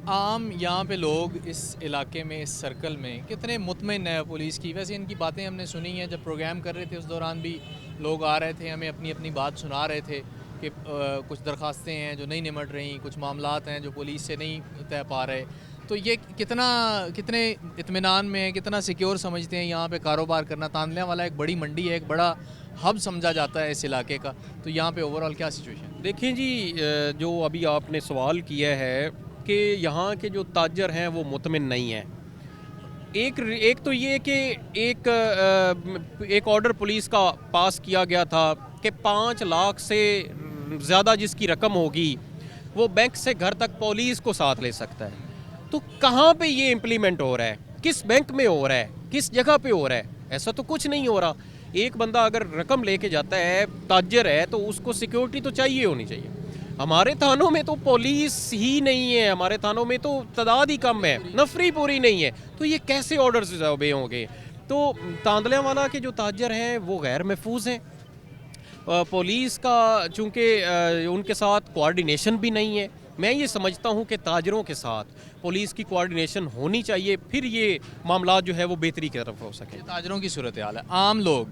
आम यहाँ पे लोग इस इलाके में, इस सर्कल में कितने मुतमिन है पुलिस की? वैसे इनकी बातें हमने सुनी हैं, जब प्रोग्राम कर रहे थे उस दौरान भी लोग आ रहे थे, हमें अपनी अपनी बात सुना रहे थे कि कुछ दरख्वास्तें हैं जो नहीं निमट रही, कुछ मामलात हैं जो पुलिस से नहीं तय पा रहे। तो ये कितने इत्मीनान में है, कितना सिक्योर समझते हैं यहाँ पे कारोबार करना? तांदलियाँ वाला एक बड़ी मंडी है, एक बड़ा हब समझा जाता है इस इलाके का, तो यहाँ पे ओवरऑल क्या सिचुएशन? देखिए जी, जो अभी आपने सवाल किया है कि यहाँ के जो ताजर हैं वो मुतमिन नहीं हैं। एक तो ये कि एक ऑर्डर पुलिस का पास किया गया था कि 5 लाख से ज़्यादा जिसकी रकम होगी वो बैंक से घर तक पुलिस को साथ ले सकता है। तो कहाँ पे ये इम्प्लीमेंट हो रहा है? किस बैंक में हो रहा है? किस जगह पे हो रहा है? ऐसा तो कुछ नहीं हो रहा। एक बंदा अगर रकम लेके जाता है, ताजर है, तो उसको सिक्योरिटी तो चाहिए होनी चाहिए। हमारे थानों में तो पुलिस ही नहीं है, हमारे थानों में तो तादाद ही कम है, नफरी पूरी नहीं है, तो ये कैसे ऑर्डर्स ओबे होंगे? तो तांदलियाँ वाला के जो ताजर हैं वो गैर महफूज हैं। पुलिस का चूँकि उनके साथ कोऑर्डिनेशन भी नहीं है। मैं ये समझता हूँ कि ताजरों के साथ पुलिस की कोऑर्डिनेशन होनी चाहिए, फिर ये मामला जो है वो बेहतरी की तरफ हो सके। ताजरों की सूरत हाल है, आम लोग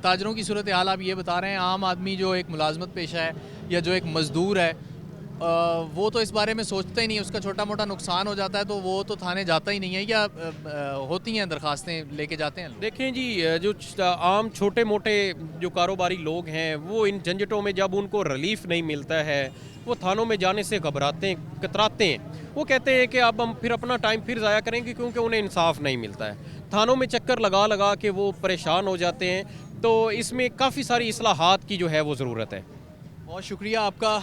ताजरों की सूरत हाल आप ये बता रहे हैं। आम आदमी जो एक मुलाजमत पेशा है या जो एक मज़दूर है, वो तो इस बारे में सोचता ही नहीं है। उसका छोटा मोटा नुकसान हो जाता है तो वो तो थाने जाता ही नहीं है, या होती हैं दरखास्तें लेके जाते हैं? देखें जी, जो आम छोटे मोटे जो कारोबारी लोग हैं वो इन झंझटों में जब उनको रिलीफ नहीं मिलता है वो थानों में जाने से घबराते हैं, कतराते हैं। वो कहते हैं कि अब हम फिर अपना टाइम फिर ज़ाया करेंगे, क्योंकि उन्हें इंसाफ नहीं मिलता है। थानों में चक्कर लगा लगा के वो परेशान हो जाते हैं। तो इसमें काफ़ी सारी इस्लाहात की जो है वो ज़रूरत है। बहुत शुक्रिया आपका।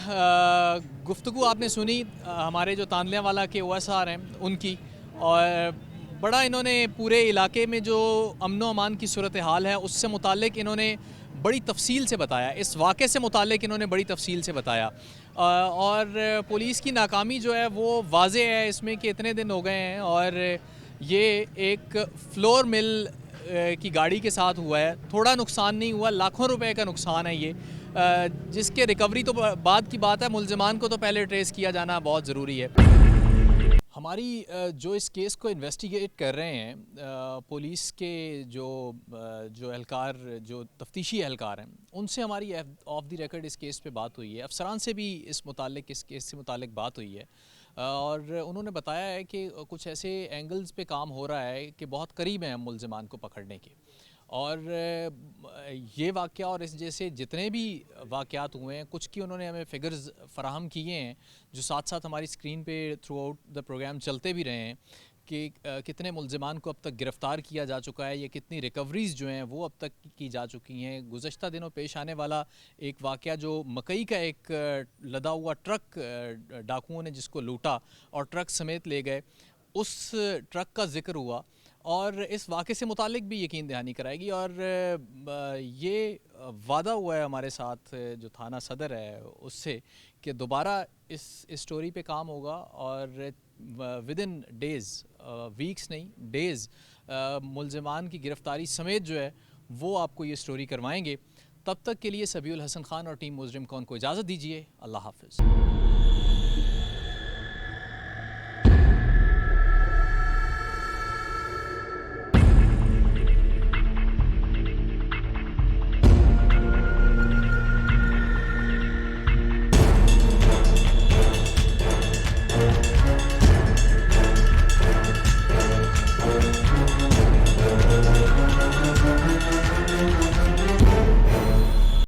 गुफ्तगू आपने सुनी हमारे जो तांदलियाँ वाला के OSR हैं उनकी, और बड़ा इन्होंने पूरे इलाके में जो अमन व अमान की सूरत हाल है उससे मुतालिक इन्होंने बड़ी तफसील से बताया, इस वाक़े से मुतालिक इन्होंने बड़ी तफसील से बताया। और पुलिस की नाकामी जो है वो वाज़े है इसमें कि इतने दिन हो गए हैं और ये एक फ्लोर मिल की गाड़ी के साथ हुआ है। थोड़ा नुकसान नहीं हुआ, लाखों रुपए का नुकसान है ये, जिसके रिकवरी तो बाद की बात है, मुल्ज़िमान को तो पहले ट्रेस किया जाना बहुत ज़रूरी है। हमारी जो इस केस को इन्वेस्टिगेट कर रहे हैं पुलिस के जो एहलकार, जो तफ्तीशी एहलकार हैं, उनसे हमारी ऑफ द रिकॉर्ड इस केस पे बात हुई है। अफसरान से भी इस केस से मुतालिक बात हुई है, और उन्होंने बताया है कि कुछ ऐसे एंगल्स पे काम हो रहा है कि बहुत करीब हैं मुल्ज़िमान को पकड़ने के। और ये वाक़या और इस जैसे जितने भी वाक़यात हुए हैं, कुछ की उन्होंने हमें फ़िगर्स फ़राहम किए हैं जो साथ साथ हमारी स्क्रीन पे थ्रू आउट द प्रोग्राम चलते भी रहे हैं कि कितने मुल्ज़िमान को अब तक गिरफ़्तार किया जा चुका है, या कितनी रिकवरीज़ जो हैं वो अब तक की जा चुकी हैं। गुज़श्ता दिनों पेश आने वाला एक वाक़या जो मकई का एक लदा हुआ ट्रक डाकुओं ने जिसको लूटा और ट्रक समेत ले गए, उस ट्रक का ज़िक्र हुआ, और इस वाक़े से मुतालिक भी यकीन दहानी कराएगी। और ये वादा हुआ है हमारे साथ जो थाना सदर है उससे कि दोबारा इस स्टोरी पे काम होगा, और विद इन डेज़, वीक्स नहीं डेज़, मुल्ज़िमान की गिरफ़्तारी समेत जो है वो आपको ये स्टोरी करवाएंगे। तब तक के लिए सबीउल हसन खान और टीम मुजरिम कौन को इजाज़त दीजिए। अल्लाह हाफ़िज़।